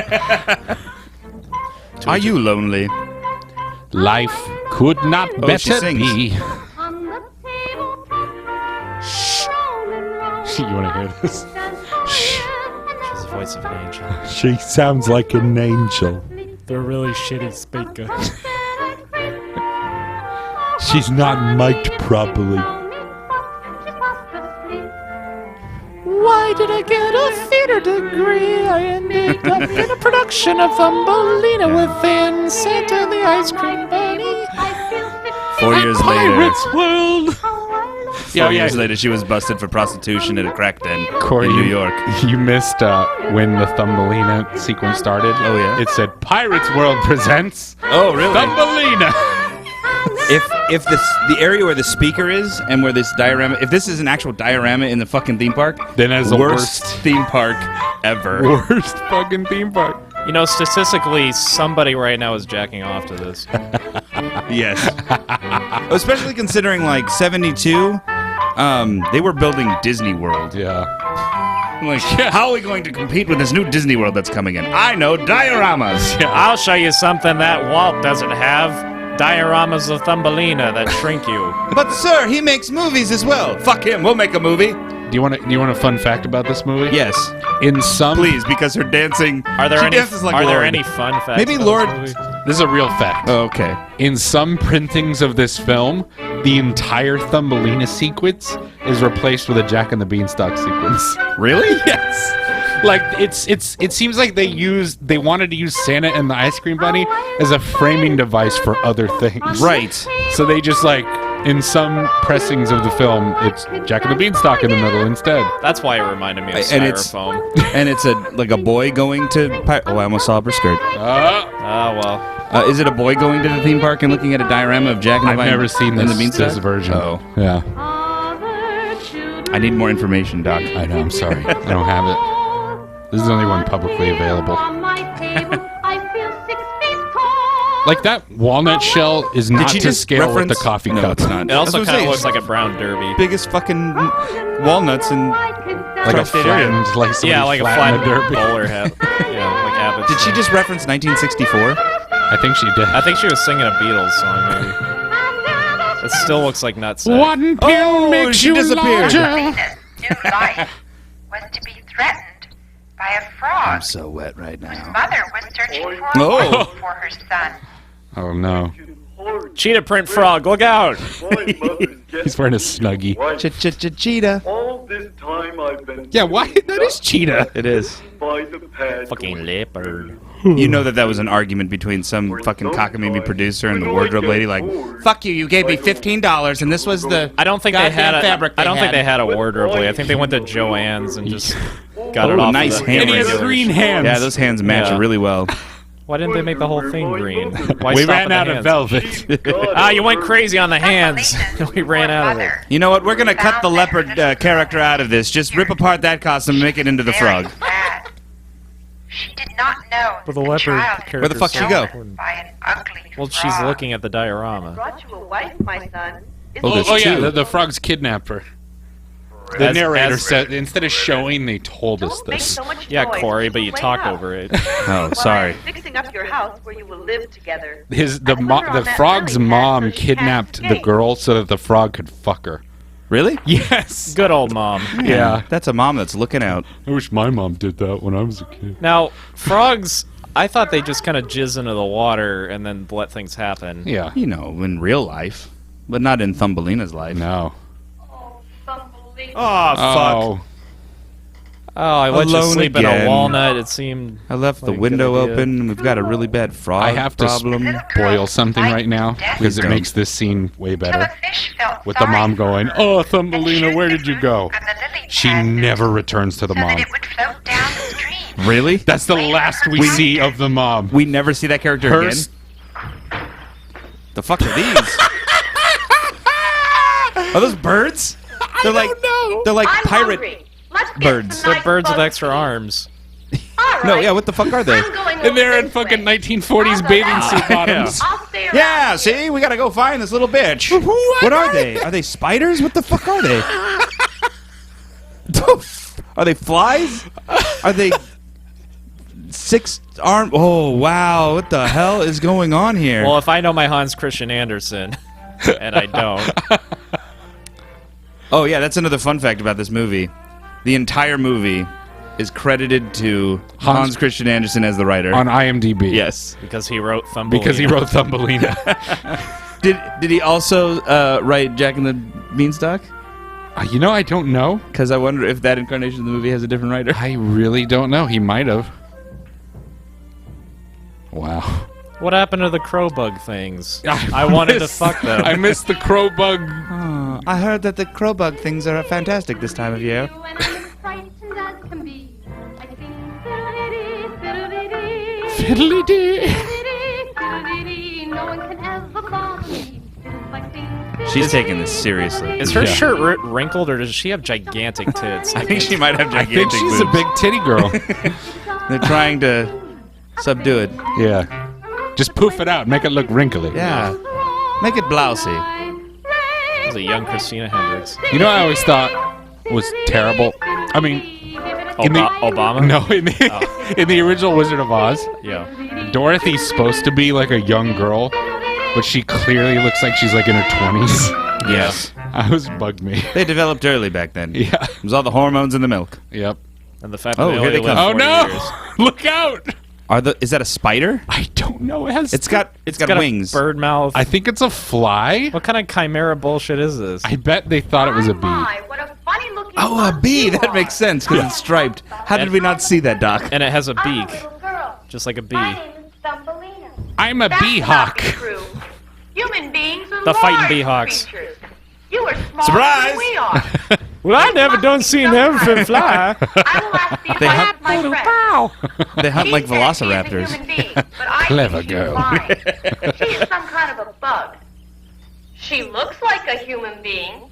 Are you lonely? Life could not Oh, she better sings. be. On the tabletop, You want to hear this? She's the voice of an angel. She sounds like an angel. They're really shitty speakers. She's not mic'd properly. Why did I get a theater degree? I ended up in a production of Thumbelina within Santa the Ice Cream Bunny. 4 years later. Pirates World. 4 years later, she was busted for prostitution at a crack den Corey, in New York. You missed when the Thumbelina sequence started. Oh, yeah? It said Pirates World presents Oh, really? Thumbelina. If the area where the speaker is and where this diorama, if this is an actual diorama in the fucking theme park, Then as the worst worst. theme park ever. Worst fucking theme park. You know, statistically, somebody right now is jacking off to this. Yes. Especially considering like 72, they were building Disney World. Yeah. Like, how are we going to compete with this new Disney World that's coming in? I know, dioramas. I'll show you something that Walt doesn't have. Dioramas of Thumbelina that shrink you. But sir, he makes movies as well. Fuck him, we'll make a movie. Do you want a fun fact about this movie? Yes, In some, please, because her dancing. Are there she any? dances like Are there Lord. any fun facts? Maybe about Lord- this movie? this is a real fact. Oh, okay. In some printings of this film, the entire Thumbelina sequence is replaced with a Jack and the Beanstalk sequence. Really? Yes. Like it seems like they wanted to use Santa and the Ice Cream Bunny as a framing device for other things. Right. So they just like in some pressings of the film, it's Jack and the Beanstalk in the middle instead. That's why it reminded me of And it's- Styrofoam. And it's like a boy going to. Oh, I almost saw her skirt. Oh well. Is it a boy going to the theme park and looking at a diorama of Jack and I've the never seen and this, the Beanstalk? this version. Oh, Yeah. I need more information, Doc. I know, I'm sorry. I don't have it. This is the only one publicly available. Like that walnut shell is not she to just scale with the reference- coffee No, cup. it's not. It also That's what I'm kind of saying. looks like a brown derby. Biggest fucking walnuts and. Like a Tri-state area. flattened, like somebody Yeah, like a flattened flat derby. bowler hat. Yeah, like Abbott's. Did she just reference 1964? I think she did. I think she was singing a Beatles song, maybe. It still looks like nutsack. One pill Oh, makes she you disappeared. larger. Thumbelina's new life was to be threatened by a frog. I'm so wet right now. Mother was searching for a Oh. wife for her son. Oh no. Cheetah print frog, look out! He's wearing a Snuggie. Cheetah. All this time I've been Yeah, why? That is Cheetah. It is. by the pad. Fucking leopard. You know that was an argument between some fucking cockamamie producer and the wardrobe lady. Like, fuck you gave me $15, and this was the. I don't think they goddamn had a. fabric I don't think had. they had a wardrobe lady. I think they went to Joann's and just got it Oh, off. nice of the hand And he has regulars. green hands. Yeah, those hands match Yeah. really well. Why didn't they make the whole thing green? Why We stop ran at the out of hands? velvet. Ah, you went crazy on the hands. Thumbelina's We ran poor out of it. mother You know what? We're gonna cut the leopard character out of this. Just rip apart that costume and make it into the very frog. sad. She did not know But that the leopard child had Where the fuck been she go? stolen by an ugly Well, she's frog. looking at the diorama. Brought you a wife, my son. Oh, there's Oh yeah, two. the frogs kidnapped her. The As- narrator as- said instead of showing, they told us Don't make this. so much Yeah, noise. Corey, but you Wake talk up. over it. Oh, While sorry. I'm fixing up your house where you will live together. The I put her on the that frog's lily pad mom so she can't kidnapped the escape. girl so that the frog could fuck her. Really? Yes. Good old mom. Yeah. That's a mom that's looking out. I wish my mom did that when I was a kid. Now, frogs, I thought they just kind of jizz into the water and then let things happen. Yeah. You know, in real life, but not in Thumbelina's life. No. Oh, Thumbelina. Oh, fuck. Oh, I let you Alone sleep in again. a walnut. It seemed I left like the a good window idea. open, and we've got a really bad frog I have to problem. boil something right now because it Don't. makes this scene way Till better. the fish felt With the sorry mom for going, her "Oh, and Thumbelina, shooed where the did you fruit go?" from the lily She pad never returns to the so that mom. it would float down the stream. Really? That's the last we see of the mom. We never see that character Her again? s- The fuck are these? Are those birds? They're like they're like I'm pirate. hungry. Let's get birds. some They're nice birds with bugs extra to eat. arms. All No, right. yeah. What the fuck are they? I'm going And they're over in this fucking way. 1940s How's bathing that? suit bottoms. I'll stay around Yeah. here. See, we gotta go find this little bitch. What are they? Are they spiders? What the fuck are they? Are they flies? Are they 6-armed? Oh wow! What the hell is going on here? Well, if I know my Hans Christian Andersen, and I don't, Oh yeah, that's another fun fact about this movie. The entire movie is credited to Hans Christian Andersen as the writer. On IMDb. Yes. because he wrote Thumbelina. Because he wrote Thumbelina. Did he also write Jack and the Beanstalk? You know, I don't know. Because I wonder if that incarnation of the movie has a different writer. I really don't know. He might have. Wow. What happened to the crow bug things? I wanted to missed- fuck them. I missed the crow bug. Oh, I heard that the crowbug things are fantastic this time of year. Fiddly dee. She's taking this seriously. Is her Yeah. shirt wrinkled, or does she have gigantic tits? I think she might have I gigantic think she's a boobs. big titty girl. They're trying to subdue it. Yeah. Just poof it out. Make it look wrinkly. Yeah. Make it blousy. It's a young Christina Hendricks. You know what I always thought was terrible? I mean, in the, Obama? no, in the original Wizard of Oz, Yeah. Dorothy's supposed to be like a young girl, but she clearly looks like she's like in her 20s. Yes. That was bugged me. They developed early back then. Yeah. It was all the hormones in the milk. Yep. And the fact that Oh, they here only they lived come. Oh 40 no! years. Look out! Is that a spider? I don't know. It has. It's got Got wings. a bird mouth. I think it's a fly. What kind of chimera bullshit is this? I bet they thought it was a bee. My, what a funny looking Oh, a bug bee. you That are. makes sense because it's striped. How did we not see that, Doc? And it has a I'm a beak, little girl. just like a bee. My name is Thumbelina. I'm a That bee cannot be hawk. true. Human beings are The fighting large bee hawks. creatures. You are smaller Surprise! than we are. Well, I never done seen them Sometime fly. I will ask the They advice of my friend. They hunt like She says she is a velociraptors. human being, but I Clever think she's girl. lying. She is some kind of a bug. She looks like a human being.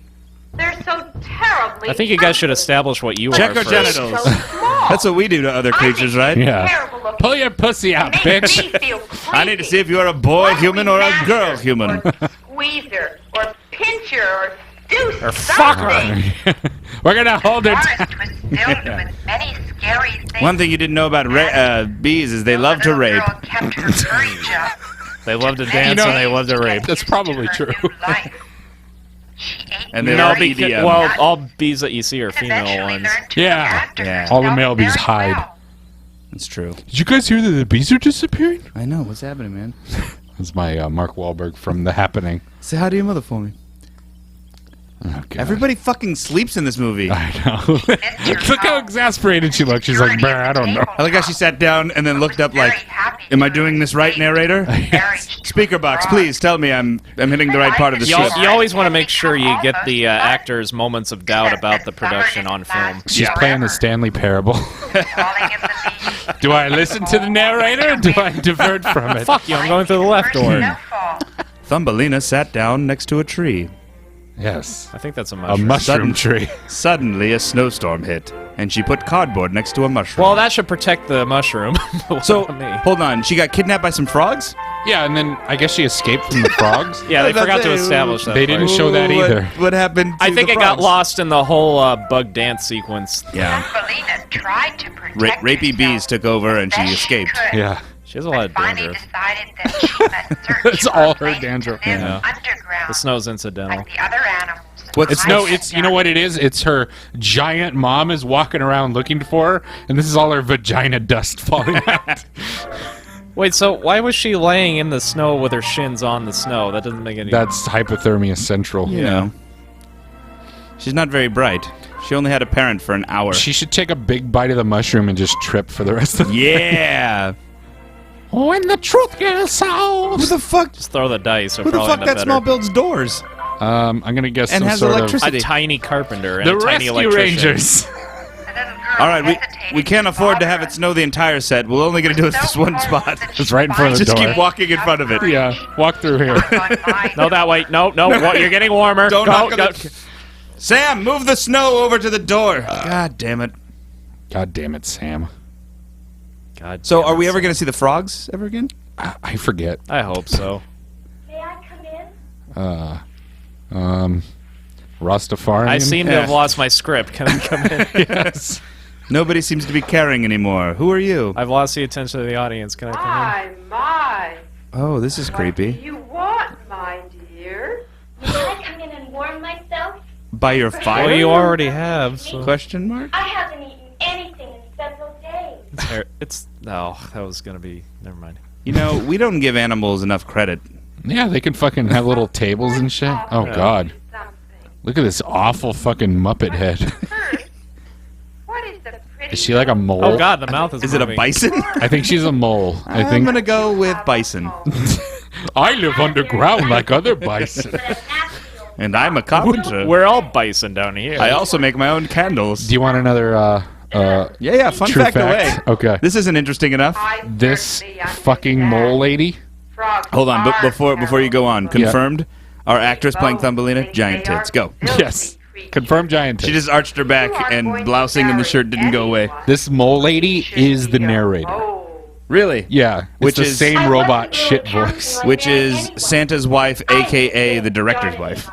They're so terribly. I think you guys should establish what you Check are her first. genitals. So small. That's what we do to other creatures, right? Yeah. Terrible looking. Pull your pussy out, Makes bitch. me feel I need to creepy. see if you're a boy Why don't human we or a mash girl her, human. Or squeeze her, or pinch her, or do Or fuck her. something. We're gonna hold her. The forest was filled with many scary things. One thing you didn't know about bees is they love to The little rape. girl kept her courage up. They love to dance know- and they love to rape. That's probably To her true. new life. She ate And they No, love beca- EDM. well, all bees that you see are and female eventually ones. learned to Yeah. look after Yeah. herself All the male bees very hide. well. It's true. Did you guys hear that the bees are disappearing? I know. What's happening, man? That's my Mark Wahlberg from The Happening. Say hi to your mother for me. Oh, God. Everybody fucking sleeps in this movie. I know. Look how exasperated she looks. She's like, "Brr, I don't know." I like how she sat down and then looked up like, "Am I doing this right, narrator?" Speaker box, please tell me I'm hitting the right part of the You, ship. you always want to make sure you get the actors' moments of doubt about the production on film. She's playing the Stanley Parable. Calling in the bees. Do I listen to the narrator or do I divert from it? Fuck you, I'm going through the left door. Snowfall. Thumbelina sat down next to a tree. Yes. I think that's a A mushroom. mushroom tree. Suddenly, a snowstorm hit, and she put cardboard next to a mushroom. Well, that should protect the mushroom. so, Not me. hold on. She got kidnapped by some frogs? Yeah, and then I guess she escaped from the frogs. Yeah, they That's forgot to it. establish that. They part. didn't show that either. What happened to I think the it got frogs? lost in the whole bug dance sequence. Yeah. Thumbelina tried to protect Rapey herself bees took over, and she best escaped. could, Yeah. She has a lot of but finally dandruff. decided that she must search That's for all a her place to dandruff. live Yeah. underground, The snow's incidental. like the other animals It's you know what it is? It's her giant mom is walking around looking for her, and this is all her vagina dust falling out. Wait, so why was she laying in the snow with her shins on the snow? That doesn't make any That's hypothermia central. You know. She's not very bright. She only had a parent for an hour. She should take a big bite of the mushroom and just trip for the rest of the Yeah. When the truth gets out. Who the fuck? Just throw the dice. Who the fuck got small builds doors? I'm gonna guess And some has sort electricity. A tiny carpenter and The a tiny Rescue electrician. Rangers. All right, we can't afford to have it snow the entire set. We're only going to do it this one spot. It's right in front of the Just door. keep walking in front of it. Yeah, walk through here. No, that way. No. You're getting warmer. Don't Go, knock on go. the... Sam, move the snow over to the door. God damn it. God damn it, Sam. God. So, damn are it, we ever Sam. going to see the frogs ever again? I forget. I hope so. May I come in? Rastafarian. I seem to Yeah. have lost my script. Can I come in? Yes. Nobody seems to be caring anymore. Who are you? I've lost the attention of the audience. Can I come My. Oh, this is What do creepy. you want, my dear? May I come in and warm myself? By your in? fire? Well, you already have. So. Question mark? I haven't eaten anything in several days. It's no. That was gonna be. Never mind. You know, we don't give animals enough credit. Yeah, they can fucking have little tables and shit. Oh, Yeah. God. Look at this awful fucking Muppet head. First, what is the pretty Is she like a mole? Oh God, the mouth is. Is it a moving. bison? I think she's a mole. I I'm think. going to go with bison. I live underground like other bison. And I'm a carpenter. We're all bison down here. I also make my own candles. Do you want another, Yeah, fun true fact away. Okay. This isn't interesting enough. This fucking mole lady? Hold on, but before you go on, confirmed? Our actress playing Thumbelina, giant tits. Go. Yes. Confirmed giant She tits. just arched her back, and blousing in the shirt didn't go away. This mole lady is the narrator. Oh, Really? Yeah. Which It's the is- same robot shit voice. Which is Santa's wife, a.k.a. the director's wife.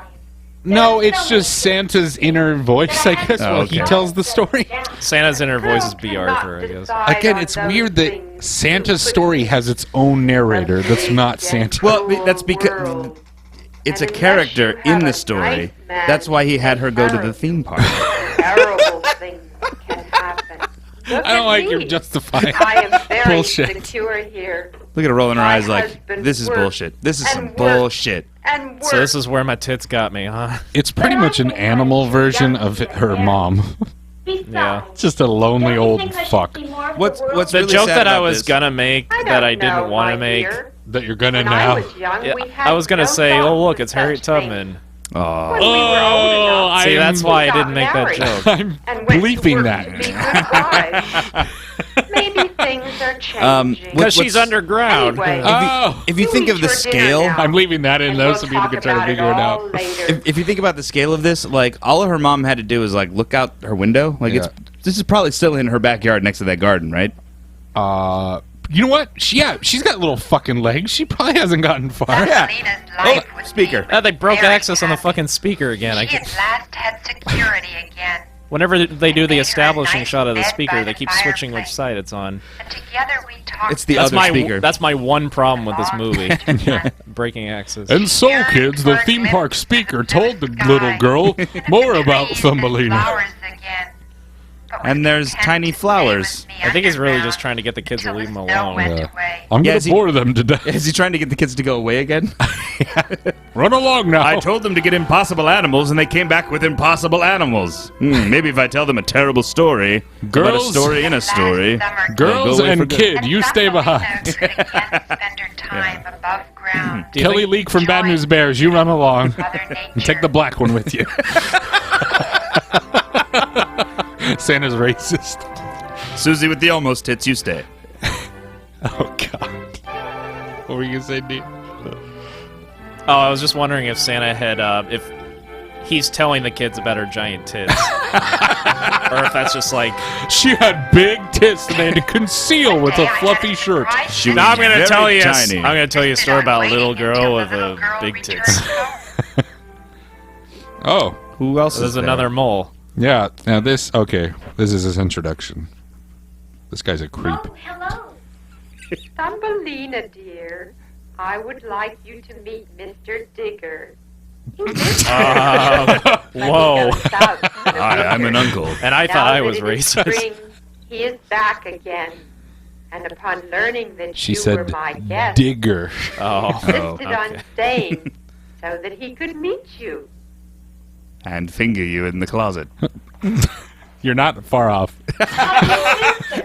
No, it's just Santa's inner voice, I guess, Oh, while he okay. tells the story. Santa's inner voice is B. Arthur, I guess. Again, it's weird that Santa's story has its own narrator that's not Santa. Well, that's because it's a character in the story. That's why he had her go to the theme park. Terrible things can happen. Look I don't at like me. your justifying I am very bullshit. secure here. Look at her rolling her My eyes like, husband this is worked bullshit. This is and some worked. bullshit. And work. So this is where my tits got me, huh? It's pretty much an animal version of her mom. Besides, Yeah. Just a lonely don't you old think I should fuck see more of the What's world? The really joke sad that I about was this- gonna make I that I don't know, didn't want my to make. dear. that you're gonna When I now. was young, Yeah, we had I was gonna no say, thought oh look, of it's Harriet such things. Tubman. Aw. When we were old enough, See, that's why I got didn't make that married. joke. I'm and went to bleeping work that. to be good wives. Maybe things are changing. What- Because she's what's- underground. Anyway, Oh! If you think of the Eat your dinner scale, now. I'm leaving that in And though we'll so people talk can try to about figure it all out. later. if you think about the scale of this, like all her mom had to do is like look out her window. Like Yeah. this is probably still in her backyard next to that garden, right? You know what? She's got little fucking legs. She probably hasn't gotten far. Yeah. Thumbelina's life Oh, would speaker. be They broke very access on the happy. fucking speaker again. She at last had security again. Whenever they do the Made her a establishing nice shot of the bed speaker, by they the keep switching which fireplace. side it's on. And together we talked. It's the That's other my speaker. that's my one problem with this movie. Breaking access. And so, kids, the theme park speaker told the little girl more about Thumbelina. And there's tiny flowers. I think he's really just trying to get the kids to leave him alone. I'm Yeah, gonna is he- bore them to death. Is he trying to get the kids to go away again? Run along now. I told them to get impossible animals, and they came back with impossible animals. Maybe if I tell them a terrible story, about a Girls- story in a story, Girls Go away for and good. kid, you stay behind. Spend her time above ground. Do you Kelly think- Leak from Bad News Bears, you run along. Mother And Nature. take the black one with you. Santa's racist. Susie with the almost tits, you stay. Oh, God. What were you going to say, Dean? Oh, I was just wondering if Santa had if he's telling the kids about her giant tits, or if that's just like. She had big tits that they had to conceal with a fluffy shirt. She Now was I'm gonna very tell you. tiny. I'm gonna tell you a story about a little girl with big tits. Oh, Who else There's is there? another mole. yeah. Now this, okay, this is his introduction. This guy's a creep. Oh, hello. Thumbelina, dear, I would like you to meet Mr. Digger. Whoa. I'm an uncle. And I thought I was Now that it is racist. spring, he is back again. And upon learning that She you were said my guest, digger. Oh. insisted on okay. staying so that he could meet you. And finger you in the closet. You're not far off.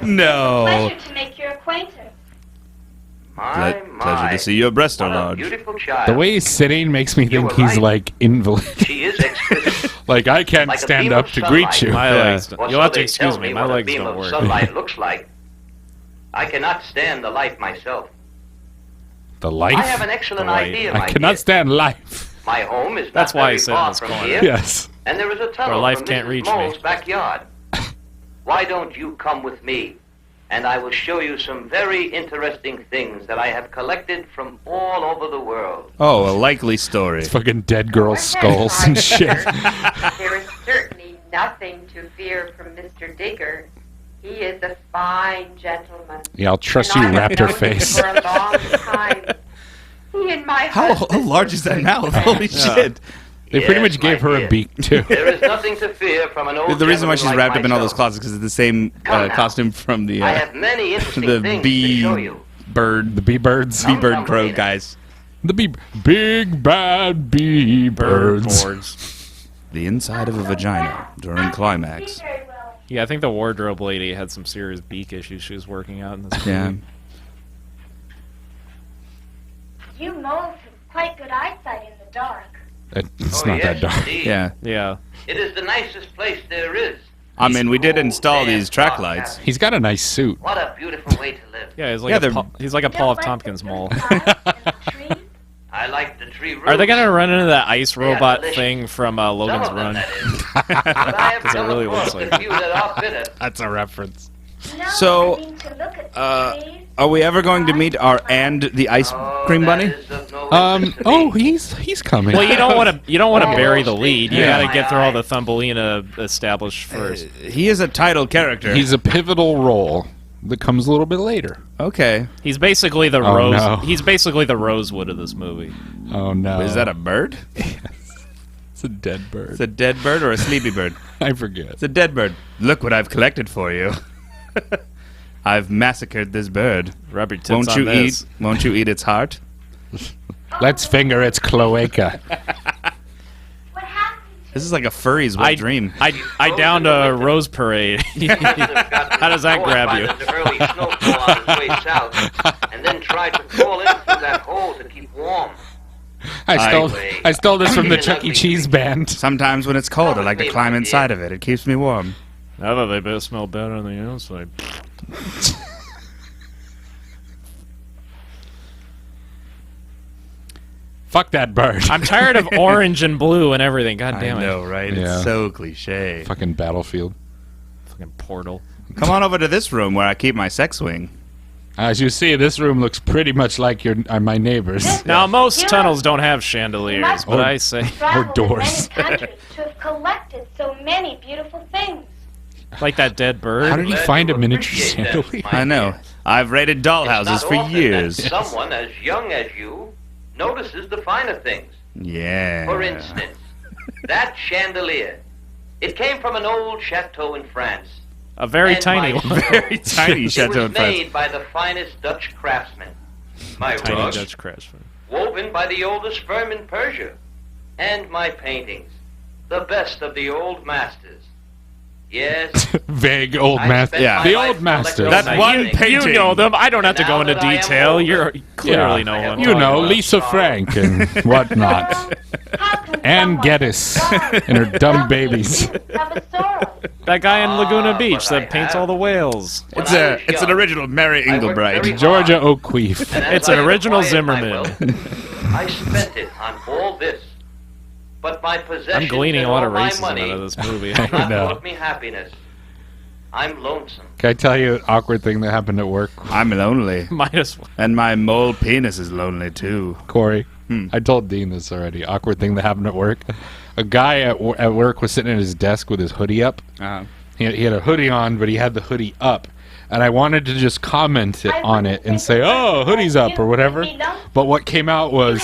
No. Pleasure to make your acquaintance. Pleasure to see your breast, O Lord. Beautiful child. The way he's sitting makes me think were he's right. like invalid. She is exquisite. Like I can't Like a stand beam up of to sunlight. greet you. My Yeah. legs. Or You'll so have to they excuse tell me. me My what a legs beam don't of work. sunlight looks like. I cannot stand the light myself. The life? I have an excellent The light. idea, I my cannot dear. stand life. My home is That's not why very he sat in far this from corner. here, Yes. and there is a tunnel Or life from can't Mrs. reach Mole's me. backyard. Why don't you come with me, and I will show you some very interesting things that I have collected from all over the world. Oh, a likely story. It's fucking dead girl Go ahead, skulls and my shit. dear. There is certainly nothing to fear from Mr. Digger. He is a fine gentleman. Yeah, I'll trust you, And I have raptor known him face. For a long time. He and my How husband large is that mouth? Holy shit. They pretty Yes, much gave my her dear. a beak too. There is nothing to fear from an old The reason why she's gentleman wrapped like up in all those myself. closets is it's the same Come now. costume from the I have many interesting the things to bee show you. bird, The bee birds. bee bird Come, crow Lena. guys. The big bad bee birds. Boards. The inside of a vagina during climax. Very well. Yeah, I think the wardrobe lady had some serious beak issues she was working out in this Yeah. movie. You moles have quite good eyesight in the dark. It's Oh, not yes, that dark. indeed. Yeah. Yeah. It is the nicest place there is. I mean, we did install Oh, these damn track dark lights. alley. He's got a nice suit. What a beautiful way to live. Yeah, he's like Yeah, a they're- he's like a Paul F. Tompkins mole. I like the tree roots. Are they gonna run into that ice They are robot delicious. thing from Some Logan's of them, Run? that is. But I have 'Cause it come really across looks a like few that are fitter. That's a reference. No, So, I mean to look at the trees. Are we ever going to meet our and the ice Oh, cream that bunny? is of no interest to Oh, me. he's coming. Well, you don't want to Oh, bury the those lead. You things got to in get my through all eye. the Thumbelina established first. He is a title character. He's a pivotal role that comes a little bit later. okay. He's basically the Oh, rose. no. He's basically the Rosewood of this movie. Oh no. Is that a bird? It's a dead bird. It's a dead bird or a sleepy bird? I forget. It's a dead bird. Look what I've collected for you. I've massacred this bird. Rub your tits Won't on you this. eat? Won't you eat its heart? Let's finger its cloaca. What happened to This is like a furry's wet I dream. I downed a rose parade. How does that grab you? The early snowfall on his way south, and then tried to crawl in through that hole to keep warm. I stole this from the Chuck E. Cheese band. Sometimes when it's cold, I like to climb inside of it. It keeps me warm. Now that they better smell better on the outside. Fuck that bird. I'm tired of orange and blue and everything. God damn I it! know, right? Yeah. It's so cliche. Fucking Battlefield. Fucking Portal. Come on over to this room where I keep my sex swing. As you see, this room looks pretty much like my neighbor's. Now most Yeah. tunnels don't have chandeliers, but Or- I say travel doors. to many countries to have collected so many beautiful things? like that dead bird. How did he Glad find you a miniature appreciate that, chandelier? my I know. dear. I've raided It's dollhouses not for often years. that someone as young as you notices the finer things. Yeah. For instance, that chandelier. It came from an old chateau in France. A very And tiny my one. Very tiny It chateau was in France. made by the finest Dutch craftsmen. My Tiny rugs, Dutch craftsman. woven by the oldest firm in Persia. And my paintings, the best of the old masters. Yes, Vague old I master. spent my The life old master. collecting That one you, painting. You know them. I don't have to And go now into that I am detail. older, You're clearly know I what have I'm You talking know, about. Lisa Frank and whatnot. How can Ann someone Geddes sorrow and her dumb without the babies. use of a sorrow? That guy in Laguna Ah, Beach but I that paints have. all the whales. When It's I a was it's an young, original Mary I worked very Engelbreit. hard. Georgia O'Keeffe. And as It's I an original acquired my Zimmerman. wealth, I spent it on all this. But my possessions I'm gleaning and a lot all of my racism money out of this movie. have not know. brought me happiness. I'm lonesome. Can I tell you an awkward thing that happened at work, I'm lonely. Might as well. And my mole penis is lonely too. Corey? I told Dean this already. Awkward thing that happened at work. A guy at work was sitting at his desk with his hoodie up, He had a hoodie on, but he had the hoodie up. And I wanted to just comment on it and say, "Oh, hoodie's up" or whatever. But what came out was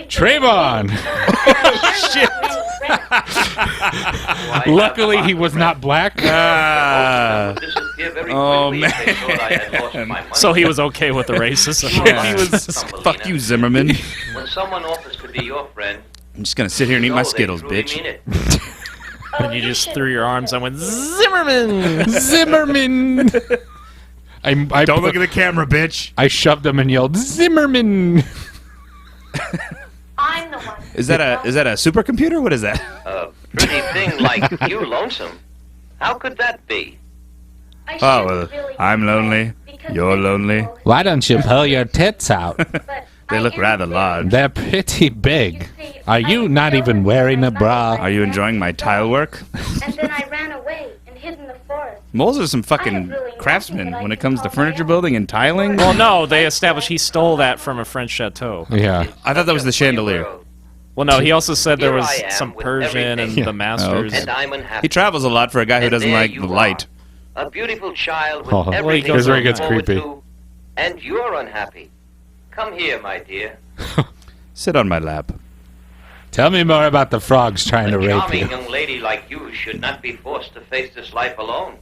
Trayvon. Shit. Luckily, he was not black. Oh man. So he was okay with the racism. He was. Fuck you, Zimmerman. When someone offers to be your friend, I'm just gonna sit here and eat my Skittles, bitch. And you just threw your arms and went, Zimmerman! Zimmerman! I Don't look at the camera, bitch. I shoved him and yelled, Zimmerman! I'm the one. Is that a supercomputer? What is that? a pretty thing like you, Lonesome. How could that be? I Oh, shouldn't well, really I'm say lonely. that because You're many lonely. people- Why don't you pull your tits out? but They I look am rather very- large. They're pretty big. You see, Are I you was not even going wearing a for bra? Are you enjoying my tile work? And then I ran away and hid in the forest. Moles are some fucking I have really craftsmen nothing that I when it can comes to call my furniture own. building and tiling. Well, no, they established he stole that from a French chateau. Yeah. I thought that was the chandelier. Well, no, he also said there Here was I am some with Persian and everything. the masters. And I'm unhappy. He travels a lot for a guy who And doesn't there like you the are. light. A beautiful child with Oh, everything here's where it to gets look forward creepy. to, and you're unhappy. Come here, my dear. Sit on my lap. Tell me more about the frogs trying to A rape charming you. young lady like you should not be forced to face this life alone.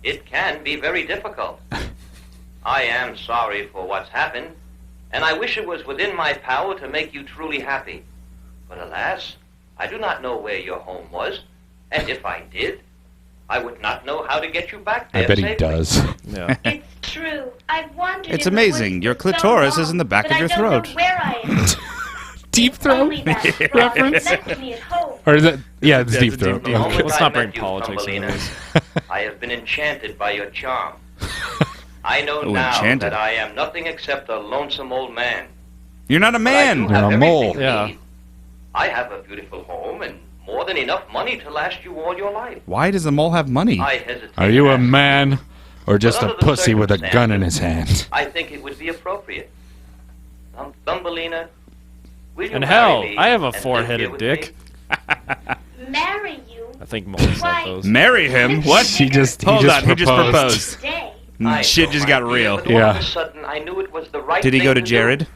It can be very difficult. I am sorry for what's happened, and I wish it was within my power to make you truly happy. But alas, I do not know where your home was, and if I did, I would not know how to get you back there I bet he safely. does. Yeah. It's true. I've wandered. It's in the amazing. woods Your for so clitoris long is in the back that of your I don't know throat. where I am. Deep throat? Only that frog left me at home. Or is it? Yeah, it's Yeah, deep it's a deep throat. throat. Okay. Moment Let's I not bring met you, politics into Thumbelina, this. I have been enchanted by your charm. I know Oh, now enchanted. that I am nothing except a lonesome old man. You're not a But I man. do You're have a everything mole. you Yeah. need. I have a beautiful home and more than enough money to last you all your life. Why does the mole have money? I hesitate. Are you to a ask man or just But a under the pussy with a gun in his hand? I think it would be appropriate. Thumbelina, will you And marry hell, me I have a and live four-headed here with dick. Marry you I think moles like those. Marry him? What? He just Hold on, he just proposed. proposed. today. I Shit know, just my got dear, real. but all Yeah. of a sudden, I knew it was the right Did he thing go to do. Jared?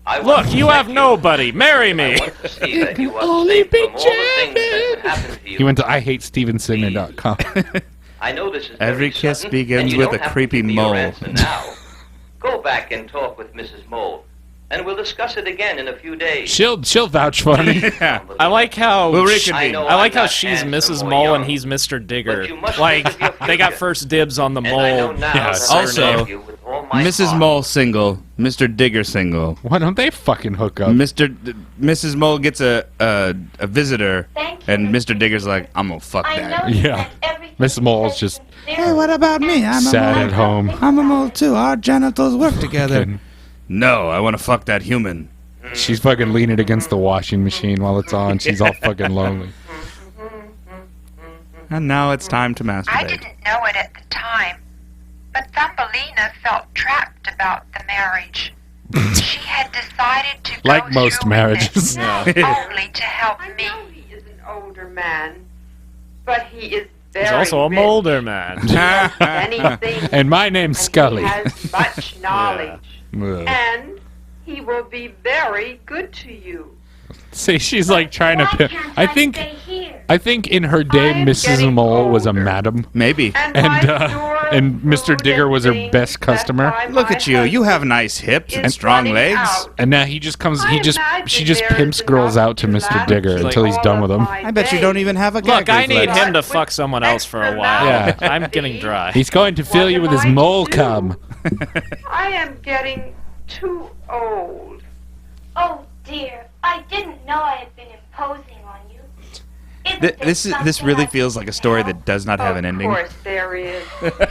I Look, want to you thank have nobody. Marry I me. want to see that you are safe from all the things that could happen to you. He went to IHateStevenSinger.com. I know this is Every very kiss sudden, begins and you with don't a have to creepy give me your mole. answer now. Go back and talk with Mrs. Mole, and we'll discuss it again in a few days. She'll vouch for me. Yeah. I like how We'll sh- reconvene. I like I'm how not she's handsome Mrs. or Mole young, and he's Mr. Digger. but you must Like think of your they got future. first dibs on the And I know mole. now Yeah, that I also, love you with all my Mrs. heart. Mole single, Mr. Digger single. Why don't they fucking hook up? Mrs. Mole gets a visitor, Thank you. and Mr. Digger's like, I'm gonna fuck I that. know Yeah. that everything Miss Mole's is just very what about me? I'm sad at home. I'm a mole too. Our genitals work together. Fucking- No, I want to fuck that human. She's fucking leaning against the washing machine while it's on. She's all fucking lonely. And now it's time to I masturbate. didn't know it at the time, but Thumbelina felt trapped about the marriage. She had decided to go Like most through with marriages. it, Yeah. only to help I me. know he is an older man, but he is very He's also a rich. molder man. Anything, And my name's and Scully. He has much knowledge, Ugh. and he will be very good to you. See, she's like trying to Why pimp. can't I think stay here? in her day, I'm Mrs. getting Mole was a older. madam, Maybe. And, And, my uh, store and Mr. food Digger and was her things, best that's customer. why Look my at you. You have husband nice hips and is strong running legs. out. and now he just comes. He just imagine she just there pimps is girls enough out to to Mr. last Digger you until he's all done with of him. my I bet you days. don't even have a Look, gag I need reflex. him to fuck someone else for a while. Yeah. I'm getting dry. He's going to fill you with his mole cum. I am getting too old. Oh dear, I didn't know I had been imposing on you. Isn't there This something really I feels like a story that does not have an ending. Of course there is.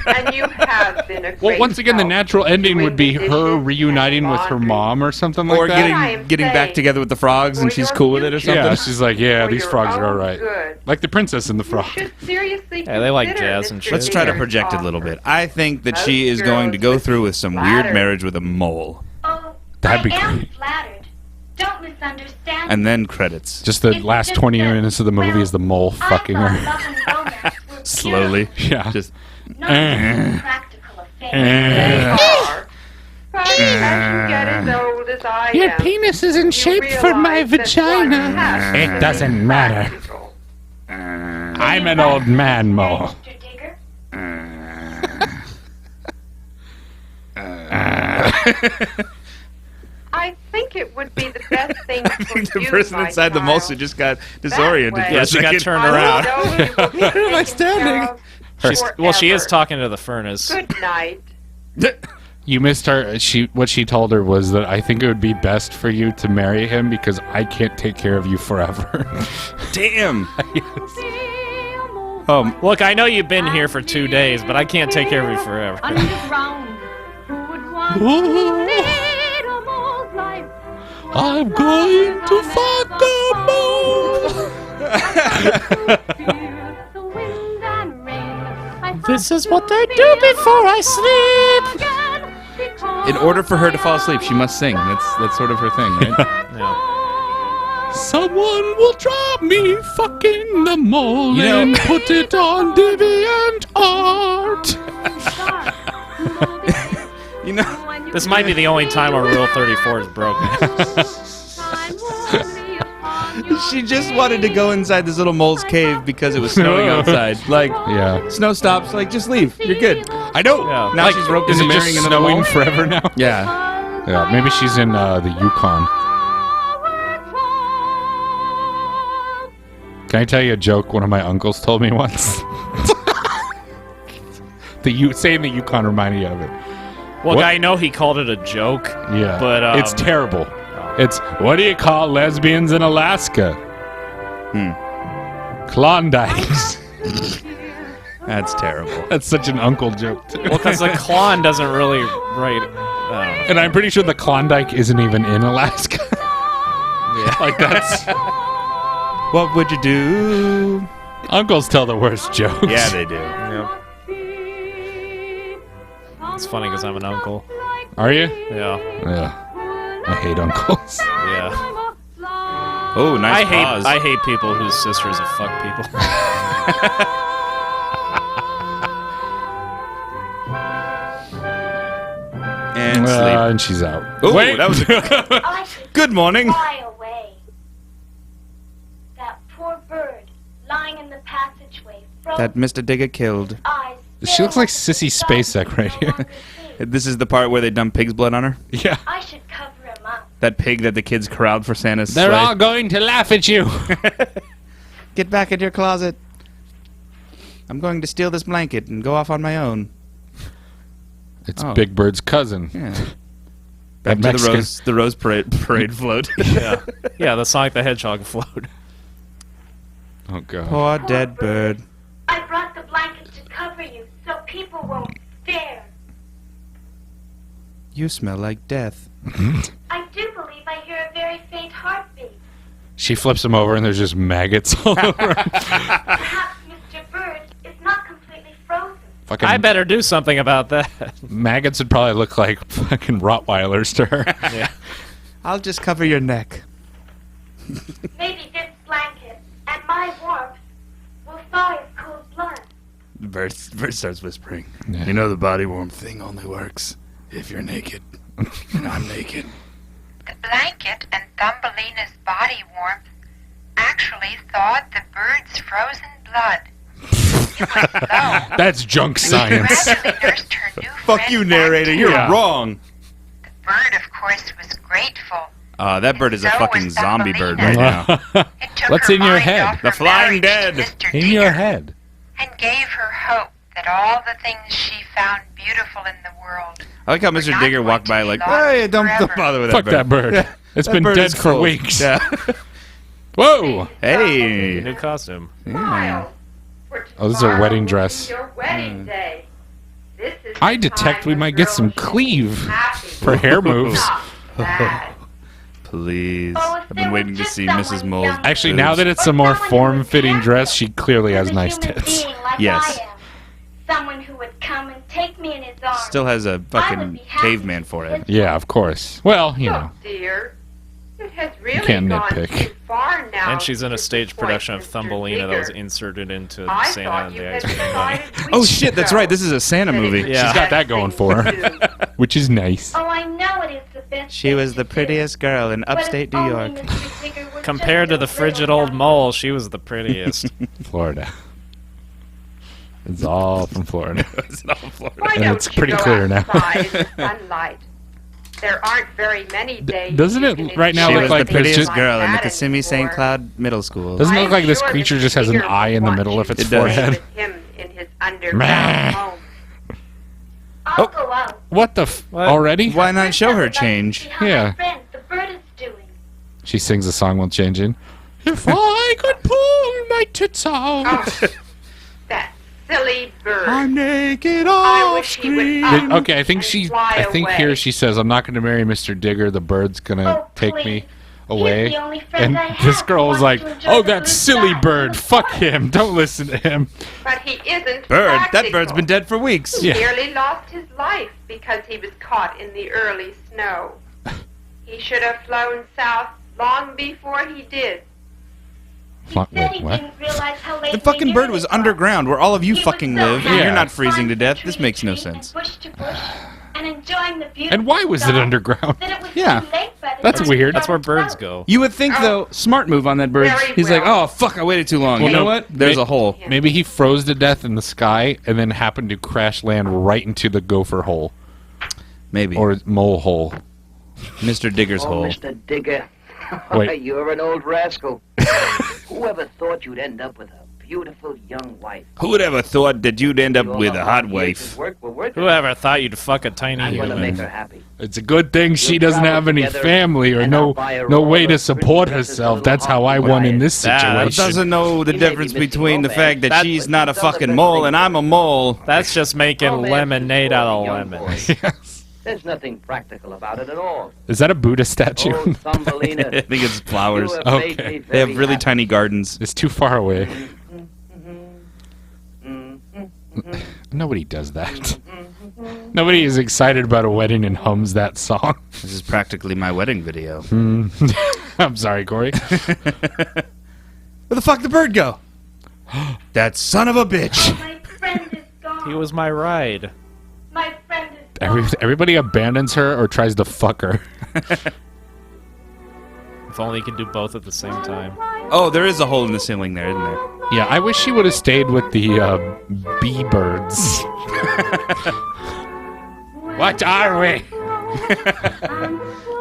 And you have been a great Well, once again, the help natural ending would be doing the her dishes reuniting and with her laundry. mom or something like Or that. I am getting back saying, together with the frogs and for she's your cool with it or future. something. Yeah, she's like, yeah, For these your frogs are own all right. good. Like the princess and the You frog. should seriously Yeah, they like consider jazz and Mr. shit. Let's try to Digger's project it a little offer. bit. I think that she Most is going to girls go would through be with some weird flattered. marriage with a mole. Oh, That'd be I am great. flattered. Don't misunderstand. And then credits. Just the It's last just 20 that, minutes of the movie well, is the mole I fucking thought her. love and romance were Slowly. Yeah. Just. Not a practical They affair. are. But as you get as old as I Your am, penis isn't you shaped for my realize that one vagina. has to It be doesn't matter. practical. I'm an old man, Mo. Mr. Digger? I think it would be the best thing I for think the you, person my inside the child. mulch just got disoriented. way- for Yeah, a she got second. turned I around. know you will be Where am I taken standing? care of Well, she is forever. talking to the furnace. Good night. You missed her. What she told her was that I think it would be best for you to marry him because I can't take care of you forever. Damn. Oh, Look, I know you've been here for 2 days, but I can't take care of you forever. Underground. Who would want Oh. to lead a mole's life? I'm going to fuck a mole. The wind and rain. This is what I do before I sleep. in order for her to fall asleep, she must sing. That's sort of her thing, right? Yeah. Someone will draw me fucking the mole You know- and put it on DeviantArt. You know, This might be the only time where Rule 34 is broken. she just wanted to go inside this little mole's cave because it was snowing outside. Like, Yeah. snow stops. Like, just leave. You're good. I don't. Yeah. Now Like, she's roped Is into it just marrying another snowing mole. forever now? Yeah. Yeah, maybe she's in the Yukon. Can I tell you a joke one of my uncles told me once? Saying the Yukon reminded you of it. Look, What? I know he called it a joke. Yeah. But, it's terrible. It's, what do you call lesbians in Alaska? Klondikes. That's terrible. That's such an uncle joke. Too. Well, because the Klon doesn't really write. I don't know. And I'm pretty sure the Klondike isn't even in Alaska. Like that's What would you do? uncles tell the worst jokes. Yeah, they do. Yeah. It's funny because I'm an uncle. Are you? Yeah. Yeah. I hate uncles. Yeah. Oh, nice pause. I hate people whose sisters have fucked people. and sleep. And she's out. Oh, Wait. that was a I should good morning. fly away. That poor bird lying in the passageway, frozen That Mr. Digger killed. eyes. She looks like Sissy Spacek right here. This is the part where they dump pig's blood on her. Yeah. I should cover him up. That pig that the kids corralled for Santa's They're sleigh. all going to laugh at you. Get back in your closet. I'm going to steal this blanket and go off on my own. It's Oh. Big Bird's cousin. Yeah. That Back to the Mexican- rose parade float. Yeah. Yeah, the Sonic the Hedgehog float. Oh god. Poor dead bird. I brought the blanket to cover you so people won't stare. You smell like death. I do believe I hear a very faint heartbeat. She flips him over and there's just maggots all over him. Perhaps Mr. Bird is not completely frozen. Fucking I better do something about that. maggots would probably look like fucking Rottweilers to her. Yeah. I'll just cover your neck. Maybe this blanket and my warmth will thaw his cold blood. Bird starts whispering. Yeah. You know the body warmth thing only works if you're naked. And I'm naked. The blanket and Thumbelina's body warmth actually thawed the bird's frozen blood. It was slow. That's junk science. Gradually nursed her new Fuck friend you, back narrator. to You're health. wrong. The bird, of course, was grateful. That bird is a So fucking was zombie bird Thumbelina. right now. It took What's her in your mind head? off The her flying marriage to dead. Mr. In Digger your head. and gave her hope that all the things she found beautiful in the world. I like how Mr. not Digger going walked to by be like, lost hey, don't forever. bother with Fuck that that bird. Yeah. It's That been bird dead is for cool. weeks. Yeah. Whoa! Hey. New costume. Smile. For Oh, this is a tomorrow wedding will be dress. Your wedding day. This is I the detect time we when might get some girls should be cleave happy. for hair moves. Stop that. Please. Oh, if I've there been were waiting to just see someone Mrs. Mole's young. Actually, now that it's a more form-fitting dress, she clearly has As a nice human tits. being like Yes. I am. Someone who would come and take me in his arms. Still has a I would fucking be happy caveman forehead. Yeah, of course. Well, you know. Look, dear. It has really can't gone nitpick. too far now. And she's in a to stage disappoint production of Mr. Thumbelina that was Digger. inserted into I Santa thought and you the had Ice Cream Bunny. decided Oh weeks shit, that's ago right. This is a Santa that it movie. was Yeah. She's got that going for her, the best thing to do. which is nice. Oh, I know it is the best. She was the prettiest girl in upstate New York. Compared to the frigid old mole, she was the prettiest. Florida. It's all from Florida. It's not Florida. Why And don't it's you pretty go clear now. outside in the sunlight? There aren't very many days. doesn't you it can right now She look was like the there's prettiest just- girl in the that Kissimmee St. anymore. Cloud Middle School. Doesn't it I'm look like this sure creature Mr. just has an Digger eye in the would middle of want its you to forehead? with him in his underground home. I'll Oh. go out. What the already? Why not show her change? See how Yeah. my friend, the bird, is doing. She sings a song while changing. If I could pull my tits out. Oh, that silly bird. I'm naked I off wish he would screen. up Okay, I think and fly I think away. here she says, "I'm not going to marry Mr. Digger. The bird's going to Oh, take please. me He's away." the only friend And I this have girl who was wants like, to enjoy "Oh, the that blue silly sky bird. and the Fuck sun." him. Don't listen to him." But he isn't Bird, that practical. bird's been dead for weeks. Yeah. He nearly lost his life because he was caught in the early snow. He should have flown south long before he did. He Fuck, said wait, he what? didn't realize how late The in fucking year bird it was underground where all of you He was fucking so live, and happy you're not freezing flying to from death. tree This to makes no tree sense. And bush to bush, and enjoying the beauty And why was it of the underground? Then it was Yeah. too late by the That's time weird. it That's where started birds to go. You would think, though, smart move on that bird. Very He's like, well. oh, fuck, I waited too long. Well, You know no, what? There's may- a hole. Maybe he froze to death in the sky and then happened to crash land right into the gopher hole Maybe. or mole hole. Mr. Digger's Oh, hole. Mr. Digger. Wait. You're an old rascal. Whoever thought you'd end up with a beautiful young wife? Who would ever thought that you'd end up All with the a hot hard years wife? of work were worth it. Whoever thought you'd fuck a tiny I'm going to make human? her happy. It's a good thing she We'll doesn't travel have any together, family or and no I'll buy her no all way the to pretty support dresses herself. and That's how I little won in hot this That But situation. doesn't know the He may be difference missing between the romance. fact that That- she's not a Some of fucking the mole things and I'm a mole. That's just making Romance lemonade is out for of young lemons. boys. Yes. There's nothing practical about it at all. Is that a Buddha statue? Oh, Thumbelina. I think it's flowers. You have made Okay. me They have very really happy. tiny gardens. It's too far away. Nobody does that. Nobody is excited about a wedding and hums that song. This is practically my wedding video. I'm sorry, Corey. Where the fuck did the bird go? That son of a bitch. My friend is gone. He was my ride. My friend is gone. Everybody abandons her or tries to fuck her. If only you could do both at the same time. Oh, there is a hole in the ceiling there, isn't there? Yeah, I wish she would have stayed with the bee birds. What are we?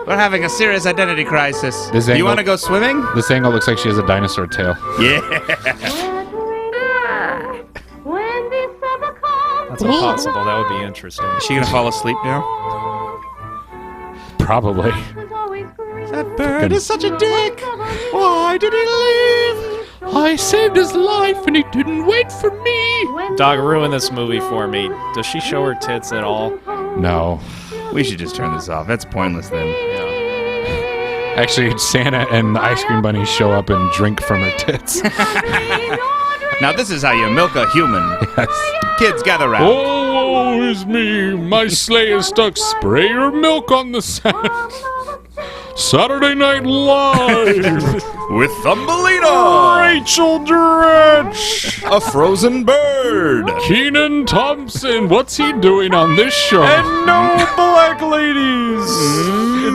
We're having a serious identity crisis. This Do you angle- want to go swimming? This angle looks like she has a dinosaur tail. Yeah. When this ever comes, That's impossible. That would be interesting. Is she gonna fall asleep now? Probably. was always green. That bird is such a dick. Why did he leave? I saved his life and he didn't wait for me. Dog, ruin this movie for me. Does she show her tits at all? No. We should just turn this off. That's pointless then. Yeah. Actually, Santa and the ice cream bunny show up and drink from her tits. Now this is how you milk a human. Yes. Kids, gather round. Oh, is me. My sleigh is stuck. Spray your milk on the sand. Saturday Night Live. With Thumbelina, Rachel Dratch. a frozen bird, Keenan Thompson. What's he doing on this show? no black ladies.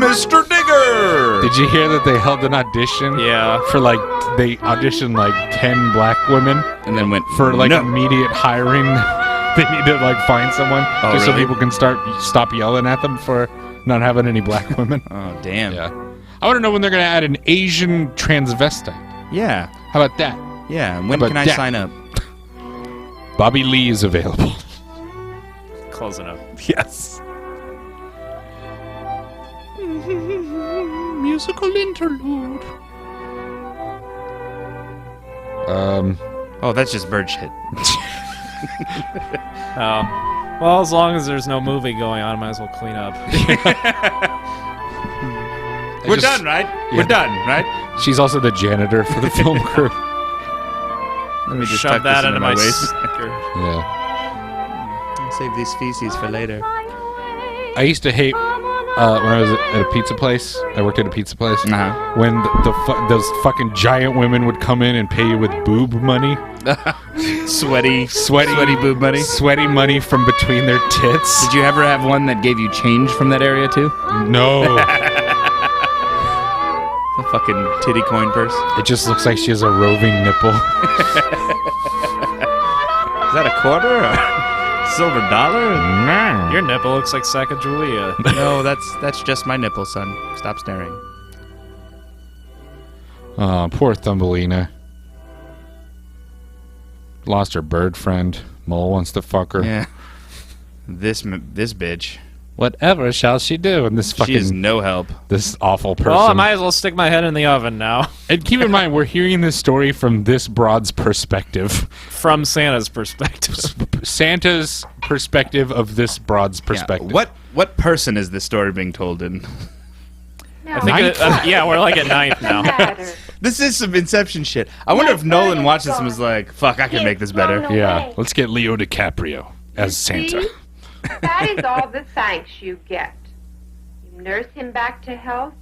Mr. Digger. Did you hear that they held an audition? Yeah. For like, they auditioned like 10 black women And then went for like no. immediate hiring. They need to like find someone Oh, just so really? people can stop yelling at them for not having any black women. Oh damn. Yeah. I want to know when they're going to add an Asian transvestite. Yeah. How about that? Yeah. When How can about I that? sign up? Bobby Lee is available. Closing up. Yes. Musical interlude. Oh, that's just bird shit. Oh. Well, as long as there's no movie going on, might as well clean up. We're done, right? Yeah. We're done, right? She's also the janitor for the film crew. Let me just Shove tuck that this into my waist. sticker. Yeah. Save these feces for later. I used to hate when I was at a pizza place. I worked at a pizza place. Uh-huh. When those fucking giant women would come in and pay you with boob money. Sweaty boob money. Sweaty money from between their tits. Did you ever have one that gave you change from that area too? No. A fucking titty coin purse. It just looks like she has a roving nipple. Is that a quarter or a silver dollar? No. Your nipple looks like Sacagawea. No, that's just my nipple, son. Stop staring. Oh, poor Thumbelina. Lost her bird friend. Mole wants to fuck her. Yeah. This bitch. Whatever shall she do? And this She is fucking no help. this awful person. Well, I might as well stick my head in the oven now. And keep in mind, we're hearing this story from this broad's perspective. From Santa's perspective. Santa's perspective of this broad's Yeah. perspective. What person is this story being told in? I think yeah, we're like at 9th now. This is some Inception shit. I wonder if Nolan watched this and was like, "Fuck, I can make this better." Yeah, let's get Leo DiCaprio as Santa. See? That is all the thanks you get. You nurse him back to health,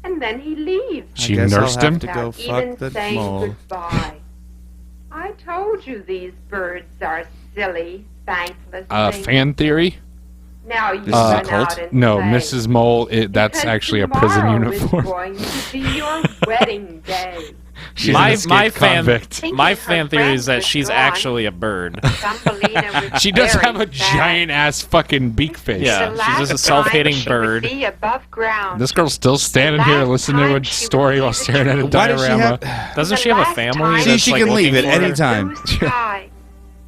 and then he leaves. She nursed him. Without even saying goodbye. I told you these birds are silly, thankless things. Fan theory? Now you This is a run cult? out and No, say, Mrs. Mole. That's because actually a prison tomorrow uniform. Is going to be your wedding day. She's my an escaped convict. fan theory is that she's actually a bird. She does have a giant ass fucking beak face. Yeah, she's just a self-hating bird. Be above ground. This girl's still standing here listening to a story while staring at a Why does she diorama. Doesn't she have a family? See, that's, she like, can leave at looking for any her? time. Sky.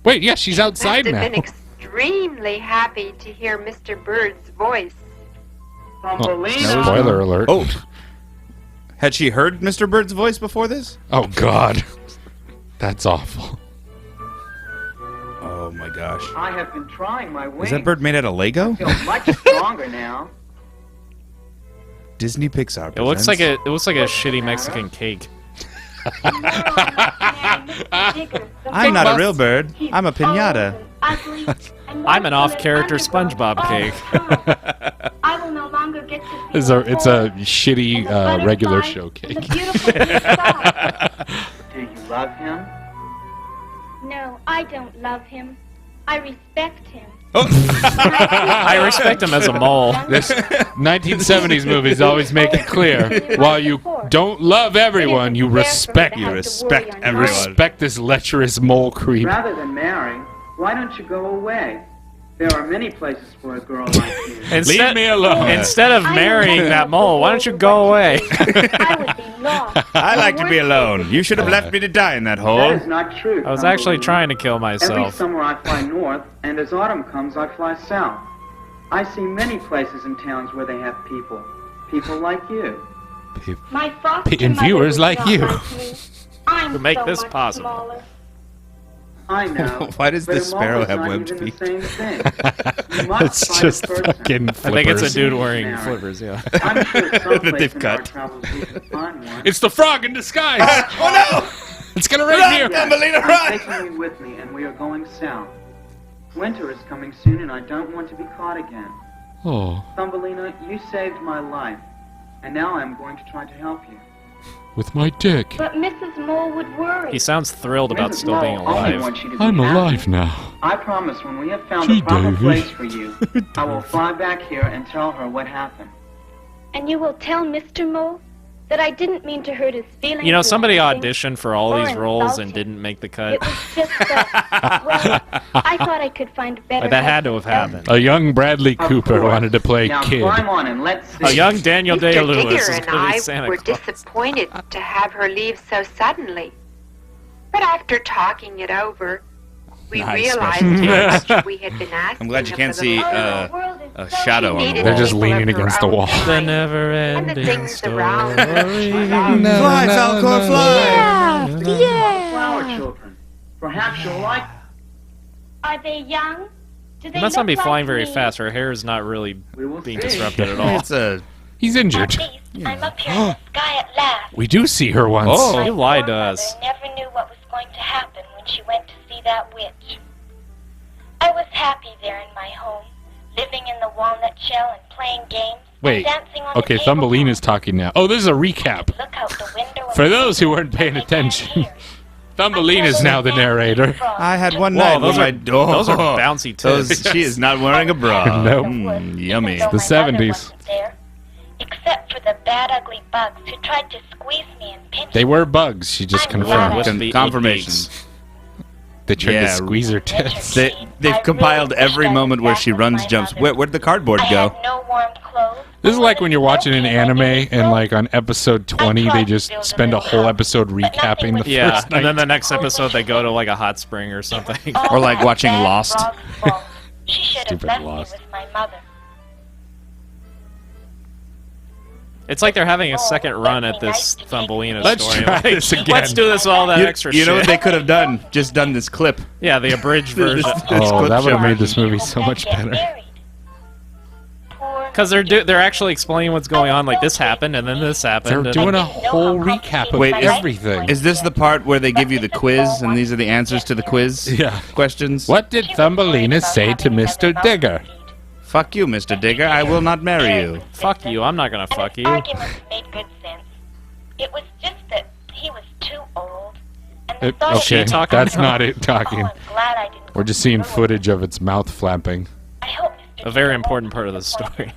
Wait, yeah, she's outside Must now. have been extremely happy to hear Mr. Bird's voice. Spoiler alert. Oh, had she heard Mr. Bird's voice before this? Oh, God. That's awful. Oh my gosh. I have been trying my wings. Is that bird made out of Lego? I feel much stronger now. Disney Pixar. It looks like presents- a shitty Mexican cake. I'm not a real bird. I'm a piñata. I'm an off-character SpongeBob cake. I will no longer get to see It's a shitty regular show cake. Do you love him? No, I don't love him. I respect him. I respect him as a mole. This 1970s movies always make it clear. While you don't love everyone, you respect everyone. Respect this lecherous mole creep. Rather than marry, why don't you go away? There are many places for a girl like you. Leave me alone. Instead of marrying that mole, why don't you go away? I would be lost. I like to be alone. You should have left me to die in that hole. That is not true. I was actually Thumbelina. trying to kill Every myself. summer I fly north, and as autumn comes, I fly south. I see many places and towns where they have people. People like you. My foster And mother viewers was like not you. me. I'm To make so this much possible. smaller. I know. Why does but this a sparrow mole is have not webbed even feet? the same thing. You must It's find just a person. fucking I think it's a flippers. dude wearing flippers, yeah. I'm sure someplace they've in our cut. travels we can find one. It's the frog in disguise. Oh no! It's gonna rain here. Thumbelina, I'm run! taking you with me, and we are going south. Winter is coming soon, and I don't want to be caught again. Oh, Thumbelina, you saved my life, and now I'm going to try to help you. with my dick. But Mrs. Mole would worry. He sounds thrilled about Mrs. still being Mole only alive. wants you to be I'm happy. alive now. I promise when we have found Gee, the proper Davy. place for you, I will fly back here and tell her what happened. And you will tell Mr. Mole that I didn't mean to hurt his feelings. You know, or somebody anything. auditioned for all Or these roles insult and him. didn't make the It cut. was just that, well, I thought I could find better. Like, that had to help have than happened. A young Bradley Of Cooper course. wanted to play Now kid. climb on and let's see. A young Daniel Mr. Day-Lewis Digger is and going to I be Santa were Claus. disappointed to have her leave so suddenly. But after talking it over, we Nice realized special how much we had been asking. I'm glad you of can't the see little The girl. world is a so shadow on the needed wall. They're just people leaning of her against the own wall. The kind. And the never-ending things around story. Fly, Falcor, fly! Flower children. Perhaps you'll like. Are they young? Do they He must not look be like flying very me? fast. Her hair is not really We will being see. disrupted at all. It's a. He's injured. At least I'm up here in the sky at last. We do see her once. Oh. You lied to Poor us. mother never knew what was going to happen when she went to see that witch. I was happy there in my home, living in the walnut shell and playing games. Wait. dancing on the Okay, table. Thumbelina's talking now. Oh, this is a recap. Look out the window For and those see who weren't paying what they can't attention, hear. Thumbelina's now the narrator. I had one Whoa, night those when are- my those are bouncy tits. She is not wearing a bra. Nope. Yummy. Even though The my mother 70s. wasn't there, except for the bad, ugly bugs who tried to squeeze me and pinch They were bugs, she just I'm confirmed. glad. With the Confirmation. beaks. They tried to Yeah. squeeze her tits. They've compiled every moment where she runs, jumps. Where'd the cardboard I go? had no warm clothes. This is like when you're watching an anime and like on episode 20 they just spend a whole episode recapping the Yeah, first night. and then the next episode they go to like a hot spring or something. Or like watching Bad Lost. frog's fault. She should have Stupid left Lost. me with my mother. It's like they're having a second run at this Thumbelina Let's story. try Like, this again. Let's do this with all that extra You shit. know what they could have done? Just done this clip. Yeah, the abridged version. Oh, that would have show. made this movie so much Get better. married. Poor Because they're actually explaining what's going on. Like this happened, and then this happened. They're and doing a whole recap of Wait, is- everything. Is this the part where they give you the quiz and these are the answers to the quiz Yeah. questions? What did Thumbelina say to Mr. Digger? Fuck you, Mr. Digger. I will not marry you. Fuck you. I'm not gonna And fuck his you. arguments made good sense. It was just that he was too old. And the thought Okay, she talking that's now? not it Oh, talking. I'm glad I didn't We're just seeing footage of its mouth flapping. I hope Mr. A very Digger important won't part of be the story.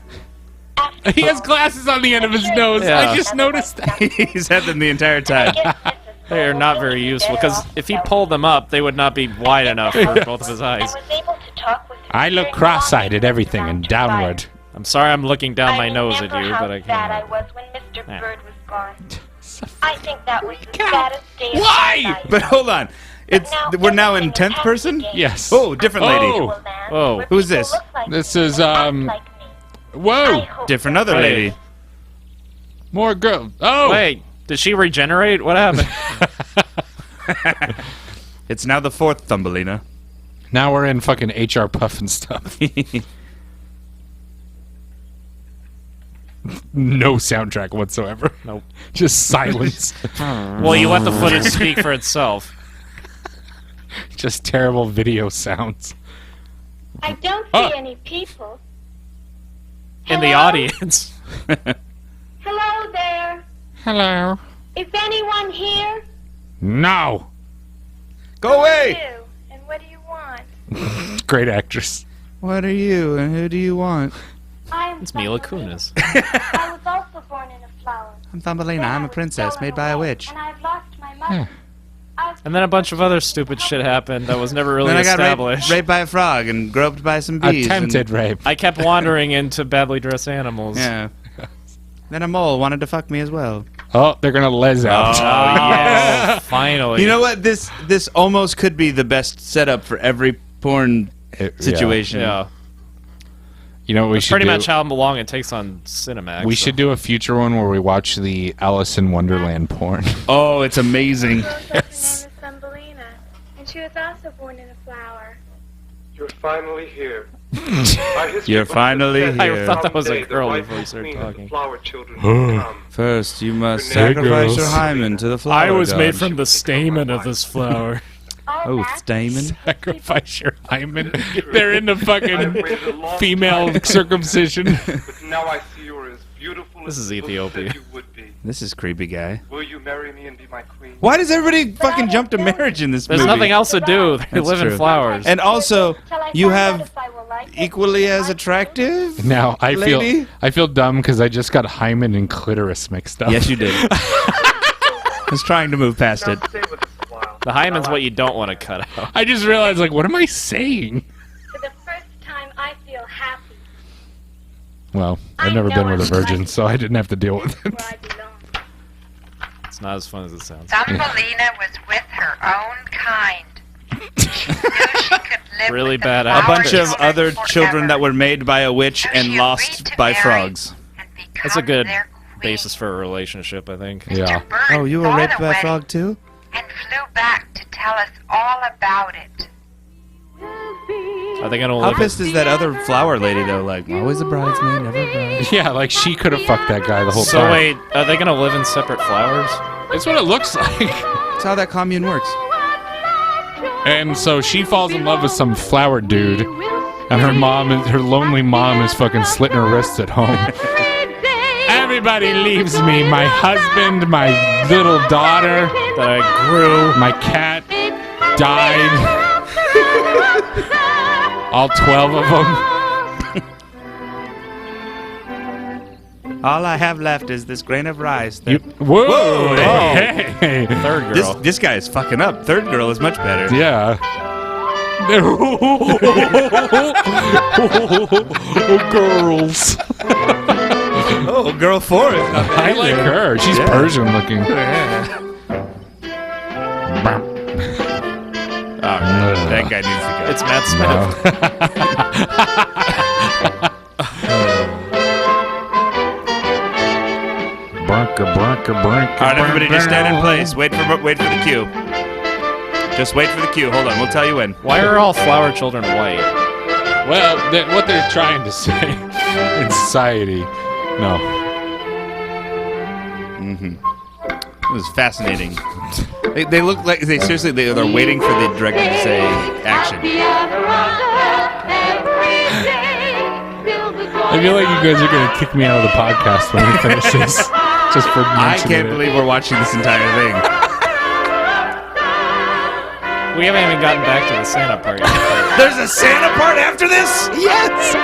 After He has all, glasses on the end of his nose. Yeah. I just noticed that. He's had them the entire time. They are not very useful because if he pulled them up, they would not be wide enough for both of his I eyes. was able to talk with I look cross-eyed at everything and downward. I'm sorry, I'm looking down my I nose at remember you, how but I sad I can't. was when Mr. Yeah. Bird was gone. I think that was the Recap. saddest day of Why? my life. But hold on. It's we're now in 10th person? Yes. Oh, different lady. Oh. Whoa. Who's this? This is, Whoa! Different other Wait. lady. More girl. Oh! Wait, did she regenerate? What happened? It's now the 4th Thumbelina. Now we're in fucking HR Puff and stuff. No soundtrack whatsoever. Nope. Just silence. Well, you let the footage speak for itself. Just terrible video sounds. I don't see Oh. any people. In the Hello? audience. Hello there. Hello. Is anyone here? No. Go away! You. And what do you want? Great actress. What are you and who do you want? I am It's Mila Thumbelina. Kunis. I was also born in a flower. I'm Thumbelina. Then I'm I a was princess stolen made by a away, witch. And I've lost my mother. I've And then a bunch of other stupid shit happened that was never really Then I got established. raped by a frog and groped by some bees. Attempted rape. I kept wandering into badly dressed animals. And, yeah. Then a mole wanted to fuck me as well. Oh, they're gonna les Oh, out. yes. Finally. You know what? This almost could be the best setup for every porn situation. Yeah. You know what we That's should pretty do? much how long it takes on Cinemax. We so. should do a future one where we watch the Alice in Wonderland porn. Oh, it's amazing. Her name is Thumbelina, and she was also born in a flower. You're finally here. You're finally I here. thought that was a Someday the girl rightful before you started queen of the talking. flower children will come. First, you must There sacrifice goes. your hymen to the flower. I was made god. from the stamen of this flower. Oh, stamen. Sacrifice your hymen. They're into fucking female circumcision. But now I see you're as beautiful This as is the book Ethiopia. said you would be. This is creepy guy. Will you marry me and be my queen? Why does everybody fucking jump to marriage in this There's movie? nothing else to do. They That's live in true. flowers. And also, Shall I you find out have if I will like it? equally as attractive. Now I Lady? feel dumb because I just got hymen and clitoris mixed up. Yes, you did. I was trying to move past it. Stay with us a while. The hymen's what you don't want to cut out. I just realized, like, what am I saying? For the first time, I feel happy. Well, I've I never know been with a I'm virgin, right. so I didn't have to deal with Where it. I belong. It's not as fun as it sounds. Thumbelina was with her own kind. She knew she could live Really with the bad flower A bunch of children other children forever. that were made by a witch So and she lost agreed to by marry frogs. and That's a become good their queen. basis for a relationship, I think. Yeah. Mr. Bird Oh, you were saw raped the by a wedding frog too? and flew back to tell us all about it. Are they gonna How live? pissed is that other flower lady though? Like, always a bridesmaid, never a bride. Yeah, like she could have fucked that guy the whole So time. wait, are they gonna live in separate flowers? It's what it looks like. That's how that commune works. And so she falls in love with some flower dude, and her lonely mom is fucking slitting her wrists at home. Everybody leaves me. My husband, my little daughter That I grew. my cat died. All 12 of them. All I have left is this grain of rice. You, that- whoa! Whoa, Hey. Third girl. This guy is fucking up. Third girl is much better. Yeah. Girls. Oh, girl 4 is not I like her. She's Yeah. Persian looking. That guy needs to go. It's Matt Smith. All right, everybody, just stand in place. Wait for the cue. Just wait for the cue. Hold on, we'll tell you when. Why are all flower children white? Well, what they're trying to say in society. No. It was fascinating. They look like they're waiting for the director to say action. I feel like you guys are going to kick me out of the podcast when we finish this. Just for I mentioning can't it. believe we're watching this entire thing. We haven't even gotten back to the Santa part yet. There's a Santa part after this? Yes!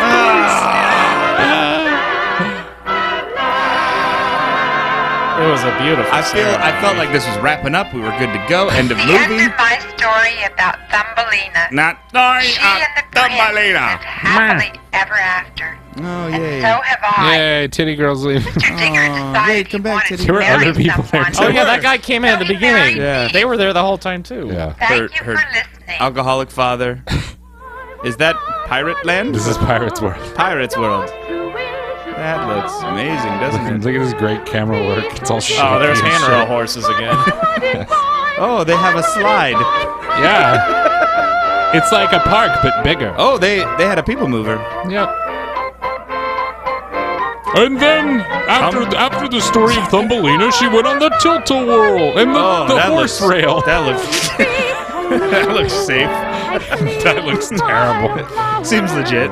It was a beautiful I ceremony. felt like this was wrapping up. We were good to go. End of The end movie. of my story about Thumbelina. Not story She of and the prince Thumbelina. lived happily ever after. Oh, And yay. so have I. Yay, titty girls leave. Mr. Digger decided he wanted There to were marry other people there, someone. too. Oh yeah, that guy came in at the beginning. Yeah. They were there the whole time too. Yeah. Thank you for listening. Alcoholic father. Is that Pirate Land? This is Pirates World. Pirates World. That looks amazing, doesn't it? Look at this great camera work. It's all shaky. Oh, there's and handrail shit. horses again. Oh, they have a slide. Yeah. It's like a park, but bigger. Oh, they had a people mover. Yep. And then, after the story of Thumbelina, she went on the tilt-a-whirl and the that horse looks- rail. That looks that looks safe. That looks terrible. Seems legit.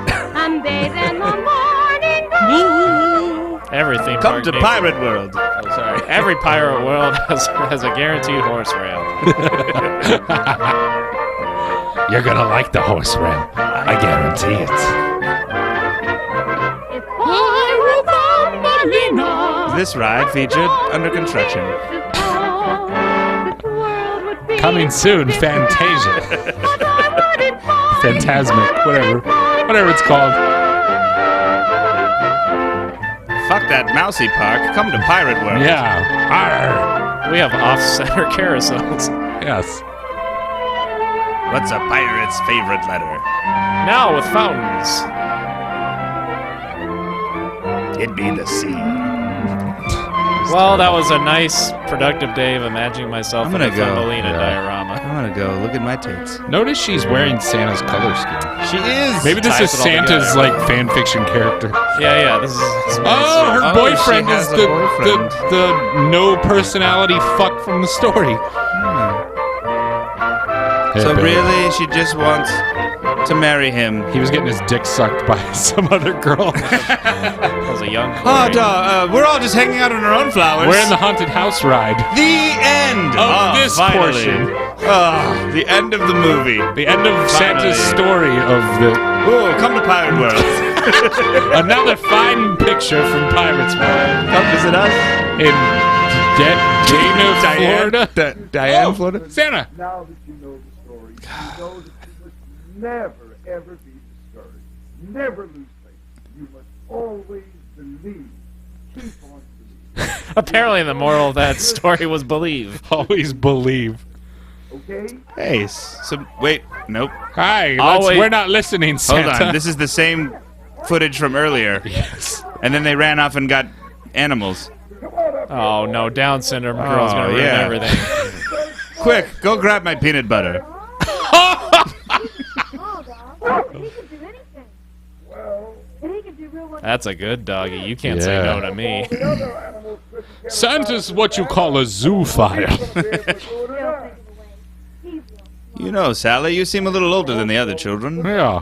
Every theme Come park to needs Pirate World. Oh, sorry. Every pirate world has a guaranteed horse rail. You're gonna like the horse rail. I guarantee it. This ride featured under construction. Coming soon, Fantasia. Phantasmic, whatever it's called. Fuck that mousy park. Come to Pirate World. Yeah. Arr. We have off-center carousels. Yes. What's a pirate's favorite letter? Now with fountains. It'd be the sea. Well, that was a nice, productive day of imagining myself I'm in a gonna go. Thumbelina Yeah. diorama. I want to go. Look at my tits. Notice she's wearing Santa's color scheme. She is. Maybe this Ties is it all Santa's together. like fan fiction character. Yeah, this is. Oh, her Oh, boyfriend she is has a the boyfriend. the no personality fuck from the story. Hey, So babe. really, she just wants to marry him. He was getting his dick sucked by some other girl. That was a young. Oh, Chloe. we're all just hanging out on our own flowers. We're in the haunted house ride. The end Of this finally. portion. The end of the movie. The end of Santa's story of the Oh, come to Pirate World. another fine picture from Pirates World Come visit us. in Dana, Florida. Diane, Florida. Santa. Now that you know the story, you know that you must never, ever be discouraged. Never lose faith. You must always believe. Keep on believing. Apparently, the moral of that story was believe. Always believe. Okay? Hey, so wait, nope. Hi, Always- we're not listening, Santa. Hold on. This is the same footage from earlier. Yes. And then they ran off and got animals. Oh no, Down syndrome girl's gonna ruin yeah. everything. Quick, go grab my peanut butter. He could do anything. And he could do real well. That's a good doggy. You can't say Yeah. no to me. Santa's what you call a zoophile. You know, Sally, you seem a little older than the other children. Yeah.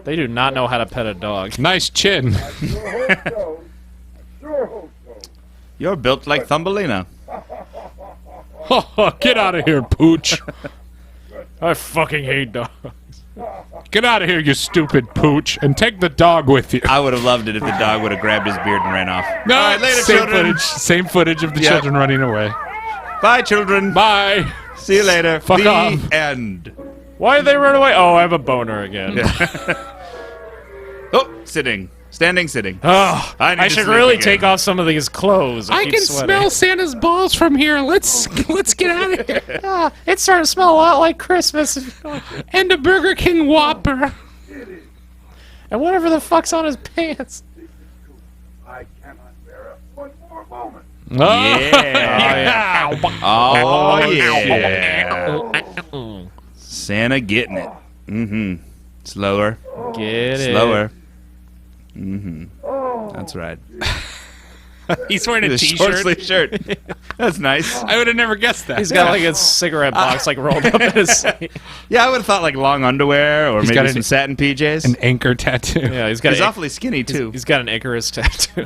They do not know how to pet a dog. Nice chin. Sure hope so. You're built like Thumbelina. Get out of here, Pooch. I fucking hate dogs. Get out of here, you stupid Pooch, and take the dog with you. I would have loved it if the dog would have grabbed his beard and ran off. No, All right, later, same children. Same footage of the Yep. children running away. Bye, children. Bye. See you later. Fuck the off. end. Why did they run away? Oh, I have a boner again. Oh, sitting. Standing, sitting. Oh, I need I to should sleep really again. take off some of these clothes. I keep can sweating. smell Santa's balls from here. Let's get out of here. It's starting to smell a lot like Christmas. And a Burger King Whopper. And whatever the fuck's on his pants. I cannot bear it one more moment. Yeah. Oh, yeah. Santa getting it. Mm-hmm. Slower. Get it. Slower. Mm-hmm. That's right. He's wearing a The t-shirt. short sleeve shirt. That's nice. I would have never guessed that. He's got like a cigarette box like rolled up in his sleeve. Yeah, I would have thought like long underwear or maybe got some an- satin PJs. An anchor tattoo. Yeah, he's got He's an- awfully skinny too. He's got an Icarus tattoo.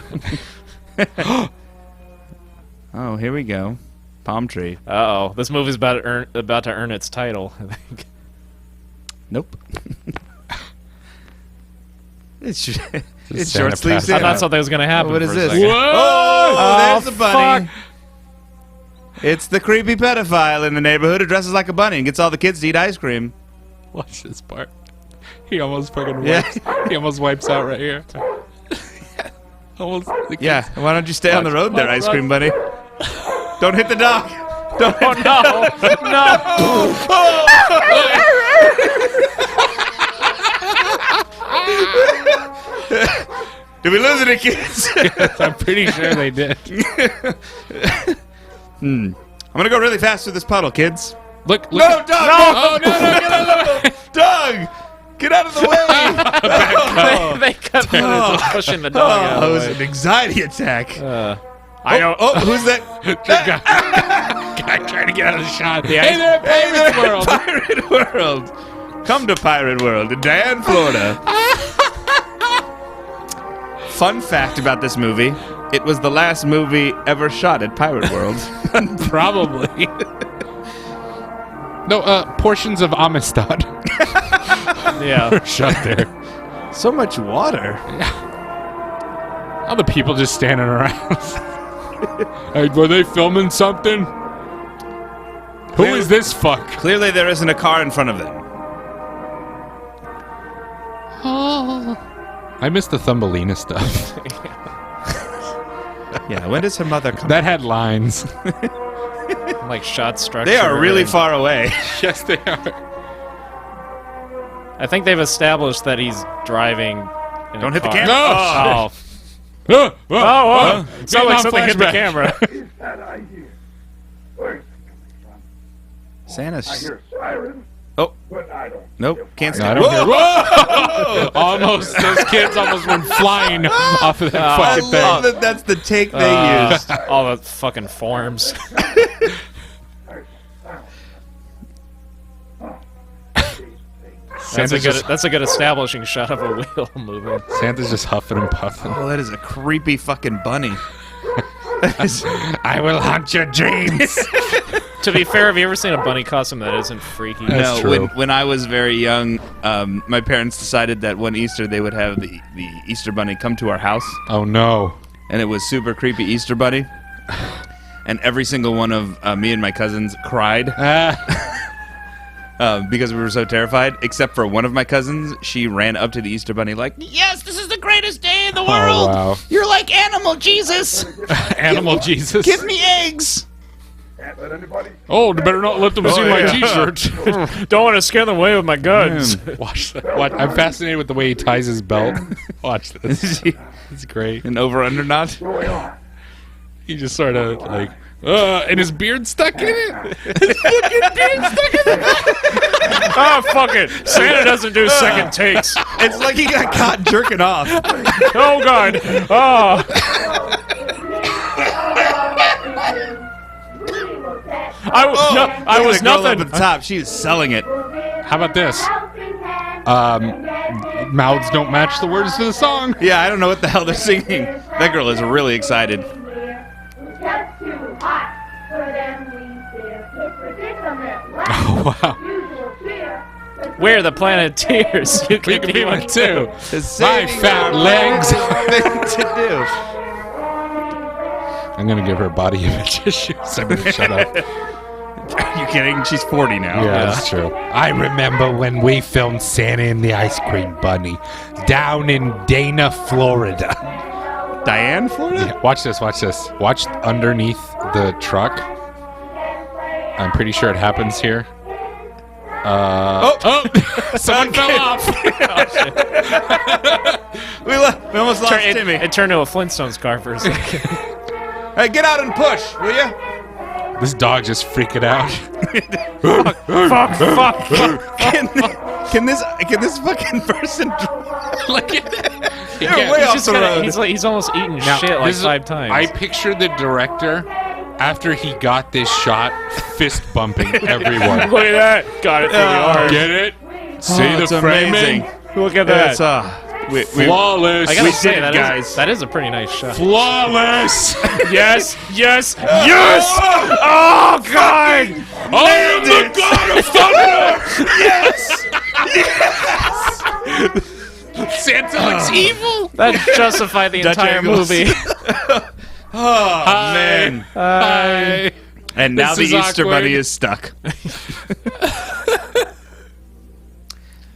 Oh, here we go. Palm tree. Uh-oh. This movie's about to earn its title, I think. Nope. It's Santa short sleeve pass. I Santa. thought something was going to happen. What is for a this? second. Oh, there's a bunny. fuck. It's the creepy pedophile in the neighborhood who dresses like a bunny and gets all the kids to eat ice cream. Watch this part. He almost fucking Yeah. wipes. He almost wipes out right here. Almost. Yeah, why don't you stay on the road there, ice cream bunny? Don't hit the dog. Don't Oh, no. Did we lose any kids? I'm pretty sure they did. I'm gonna go really fast through this puddle, kids. Look. No, Doug! Oh, no, get out of the way! Doug! Get out of the way! They cut me into pushing the dog out Oh, of it the was way. an anxiety attack. I don't... Oh, who's that? Guy trying to get out of the shot. Yeah, Hey there, Hey Pirates there, World. Pirate World. Come to Pirate World in Dan, Florida. Fun fact about this movie: it was the last movie ever shot at Pirate World. Probably. No, portions of Amistad Yeah. were shot there. So much water. All the people just standing around. Hey, were they filming something? Who is this fuck? Clearly, there isn't a car in front of them. I missed the Thumbelina stuff. Yeah, when does her mother come? That had lines. Like shot structure. They are really and- far away. Yes, they are. I think they've established that he's driving in Don't a hit the car. camera. Oh. Oh, It sounded like something hit the flashback. camera. That I hear. Where's it coming from? Santa's. I hear sirens, Oh, but I don't. nope, can't see. I don't hear. Whoa! Almost, those kids almost went flying off of that I fucking thing. love that that's the take they used. All the fucking forms. That's a good establishing shot of a wheel moving. Santa's just huffing and puffing. Oh, that is a creepy fucking bunny. I will haunt your dreams. To be fair, have you ever seen a bunny costume that isn't freaky? That's No, true. when I was very young, my parents decided that one Easter they would have the Easter bunny come to our house, Oh no. and it was super creepy Easter bunny. And every single one of me and my cousins cried because we were so terrified. Except for one of my cousins, she ran up to the Easter bunny like, Yes, this is the greatest day in the Oh world. wow. You're like Animal Jesus. Animal Jesus. Give me eggs. Can't let anybody. Oh, you better not let them see my yeah. T-shirt. Don't want to scare them away with my guns. Watch that. Watch. I'm fascinated with the way he ties his belt. Watch this. It's great. an over-under knot. Going on. He just sort of like, and his beard stuck in it. His fucking beard stuck in it. Oh, fuck it. Santa doesn't do second takes. It's like he got caught jerking off. Oh, God. Oh. I was, no, I Look at was the girl nothing. up at the top. She is selling it. How about this? Mouths don't match the words to the song. Yeah, I don't know what the hell they're singing. That girl is really excited. Oh, wow. We're the Planeteers. You We can be one too. It's My fat legs. thing to do. I'm gonna give her body image issues. I'm gonna shut up. Are you kidding? She's 40 now. Yeah, that's true. I remember when we filmed Santa and the Ice Cream Bunny down in Dana, Florida. Diane, Florida? Yeah, watch this. Watch underneath the truck. I'm pretty sure it happens here. Someone fell off. We almost lost Timmy. It turned to a Flintstones car for a second. Hey, get out and push, will you? This dog just freaking out. Fuck. Can this fucking person Look at it. You're way off the road. He's almost eaten Now, shit like this is- 5 times. I picture the director after he got this shot, fist bumping everyone. Look at that. Got it through the arm. Get it? See it's the framing? amazing. Look at that. It's, Flawless. I gotta we say, did it, guys. that is a pretty nice shot. Flawless. Yes! Oh, God! I am the god of thunder. Yes! Santa looks evil. That justified the Dutch entire angles. movie. Oh, man. Hi. And now This the is Easter awkward. Bunny is stuck.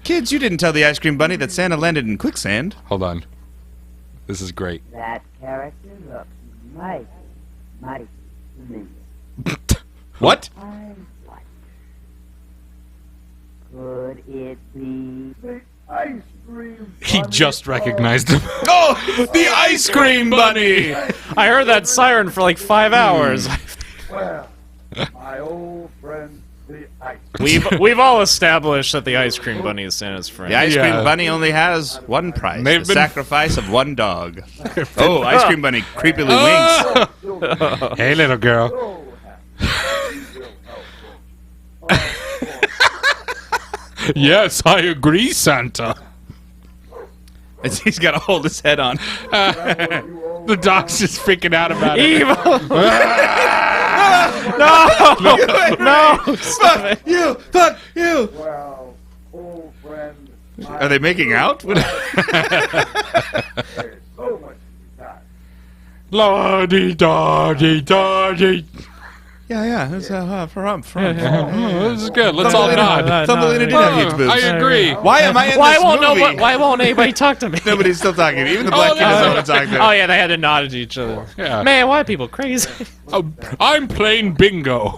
Kids, you didn't tell the Ice Cream Bunny that Santa landed in quicksand. Hold on. This is great. That character looks mighty familiar. What? I wonder, could it be The ice cream. He just recognized him. Oh, the Ice Cream Bunny! I heard that siren for like 5 hours. Well, my old friend, the ice. We've all established that the Ice Cream Bunny is Santa's friend. The Ice Yeah. Cream Bunny only has one price: They've the been- sacrifice of one dog. Oh, Ice Cream Bunny creepily winks. Hey, little girl. Yes, I agree, Santa. He's got to hold his head on. The dog's just freaking out about it. Evil! No! Stop it. You! Fuck you! Well, old friend. Are they making out? There's so much to be done. La-dee-da-dee-da-dee. Yeah. That's from. Oh, this is good. Let's all nod. Thumbelina did have huge boobs. I agree. Why am I in Why this won't movie? why won't anybody talk to me? Nobody's still talking. Even the black kid doesn't want to talk to Oh me. yeah, they had to nod at each other. Yeah. Man, why are people crazy? Oh, I'm playing bingo.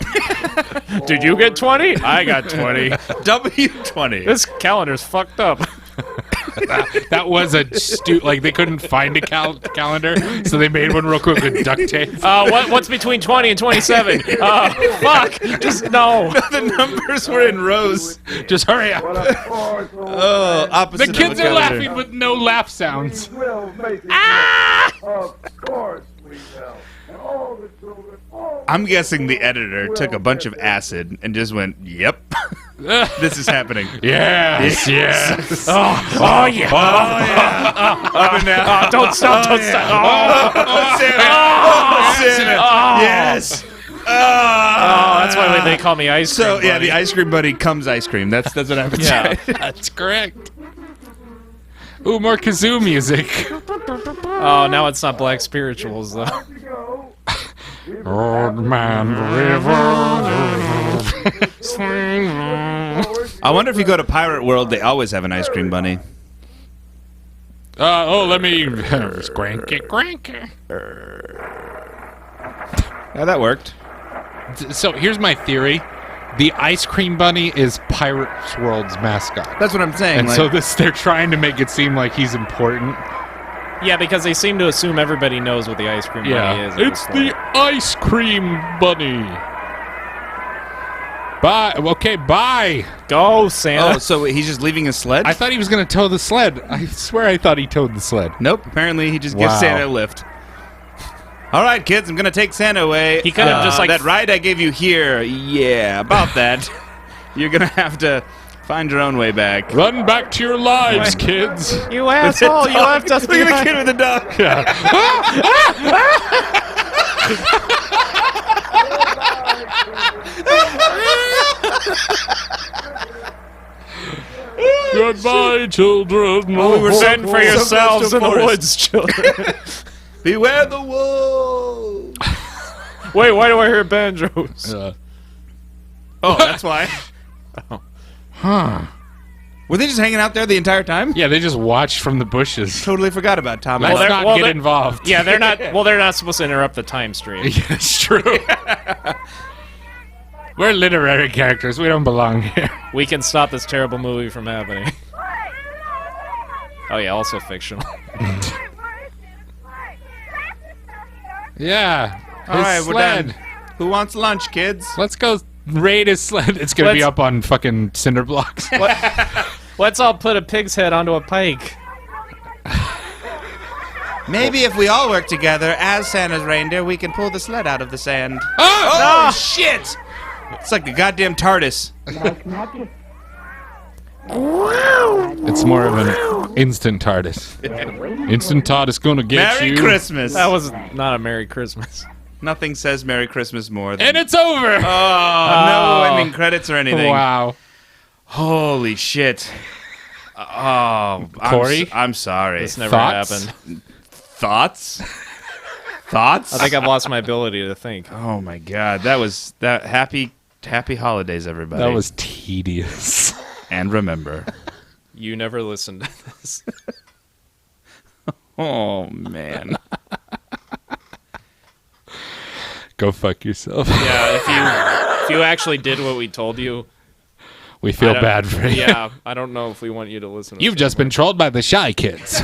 Did you get 20? I got 20. W20. This calendar's fucked up. That was a like they couldn't find a calendar, so they made one real quick with duct tape. What's between 20 and 27? Fuck. Just no. The numbers were in rows. Just hurry up. But of course, old Oh, opposite The of kids a are calendar. laughing with no laugh sounds. we will make it. Of course we will. And all the children, all I'm guessing the editor took a bunch of acid and just went, "Yep, this is happening." Yes, yes. Oh yeah. Up and down. Don't stop. Don't stop. Santa. Yes. Oh, that's why they call me Ice Cream So yeah, Bunny. the Ice Cream Bunny comes ice cream. That's what happens. Yeah. That's correct. Ooh, more kazoo music. Oh, now it's not Black Spirituals though. to go. Old man river. I wonder if you go to Pirate World, they always have an Ice Cream Bunny. Let me crank it. Yeah, that worked. So here's my theory. The Ice Cream Bunny is Pirates World's mascot. That's what I'm saying. And like, so they're trying to make it seem like he's important. Yeah, because they seem to assume everybody knows what the Ice Cream Bunny is. at It's this the point. Ice Cream Bunny. Bye. Okay, bye. Go, Santa. oh, so he's just leaving his sled? I thought he was going to tow the sled. I swear I thought he towed the sled. Nope. Apparently, he just gives Wow. Santa a lift. All right, kids, I'm gonna take Santa away. He could have just, like, that ride I gave you here. Yeah, about that. You're gonna have to find your own way back. Run back to your lives, kids. You asshole! You left us Look at the behind. kid with the dog. Goodbye, children. Oh, we were Fend for yourselves in the woods, children. Beware the wolves. Wait, why do I hear banjos? Oh, that's why. Huh. Were they just hanging out there the entire time? Yeah, they just watched from the bushes. Totally forgot about Tom. Let's they're- not well, get they're- involved. Yeah, they're not. Well, they're not supposed to interrupt the time stream. Yeah, it's true. We're literary characters. We don't belong here. We can stop this terrible movie from happening. Oh yeah, also fictional. Yeah. All his right, we're sled. done. Who wants lunch, kids? Let's go raid his sled. It's gonna be Let's- up on fucking cinder blocks. Let's all put a pig's head onto a pike. Maybe if we all work together as Santa's reindeer, we can pull the sled out of the sand. Oh! Oh, shit! It's like the goddamn TARDIS. Like magic. It's more of an instant TARDIS. Instant TARDIS gonna get Merry you. Christmas. That was not a Merry Christmas. Nothing says Merry Christmas more than... And it's over. Oh, no ending credits or anything. Wow. Holy shit. Oh, Corey? I'm sorry. This never Thoughts? happened. Thoughts? Thoughts? I think I've lost my ability to think. Oh my god, that was that happy holidays, everybody. That was tedious. And remember. You never listened to this. Oh man. Go fuck yourself. Yeah, if you actually did what we told you, We feel I don't- bad for you. Yeah, I don't know if we want you to listen. To You've this just been trolled by the Shy Kids.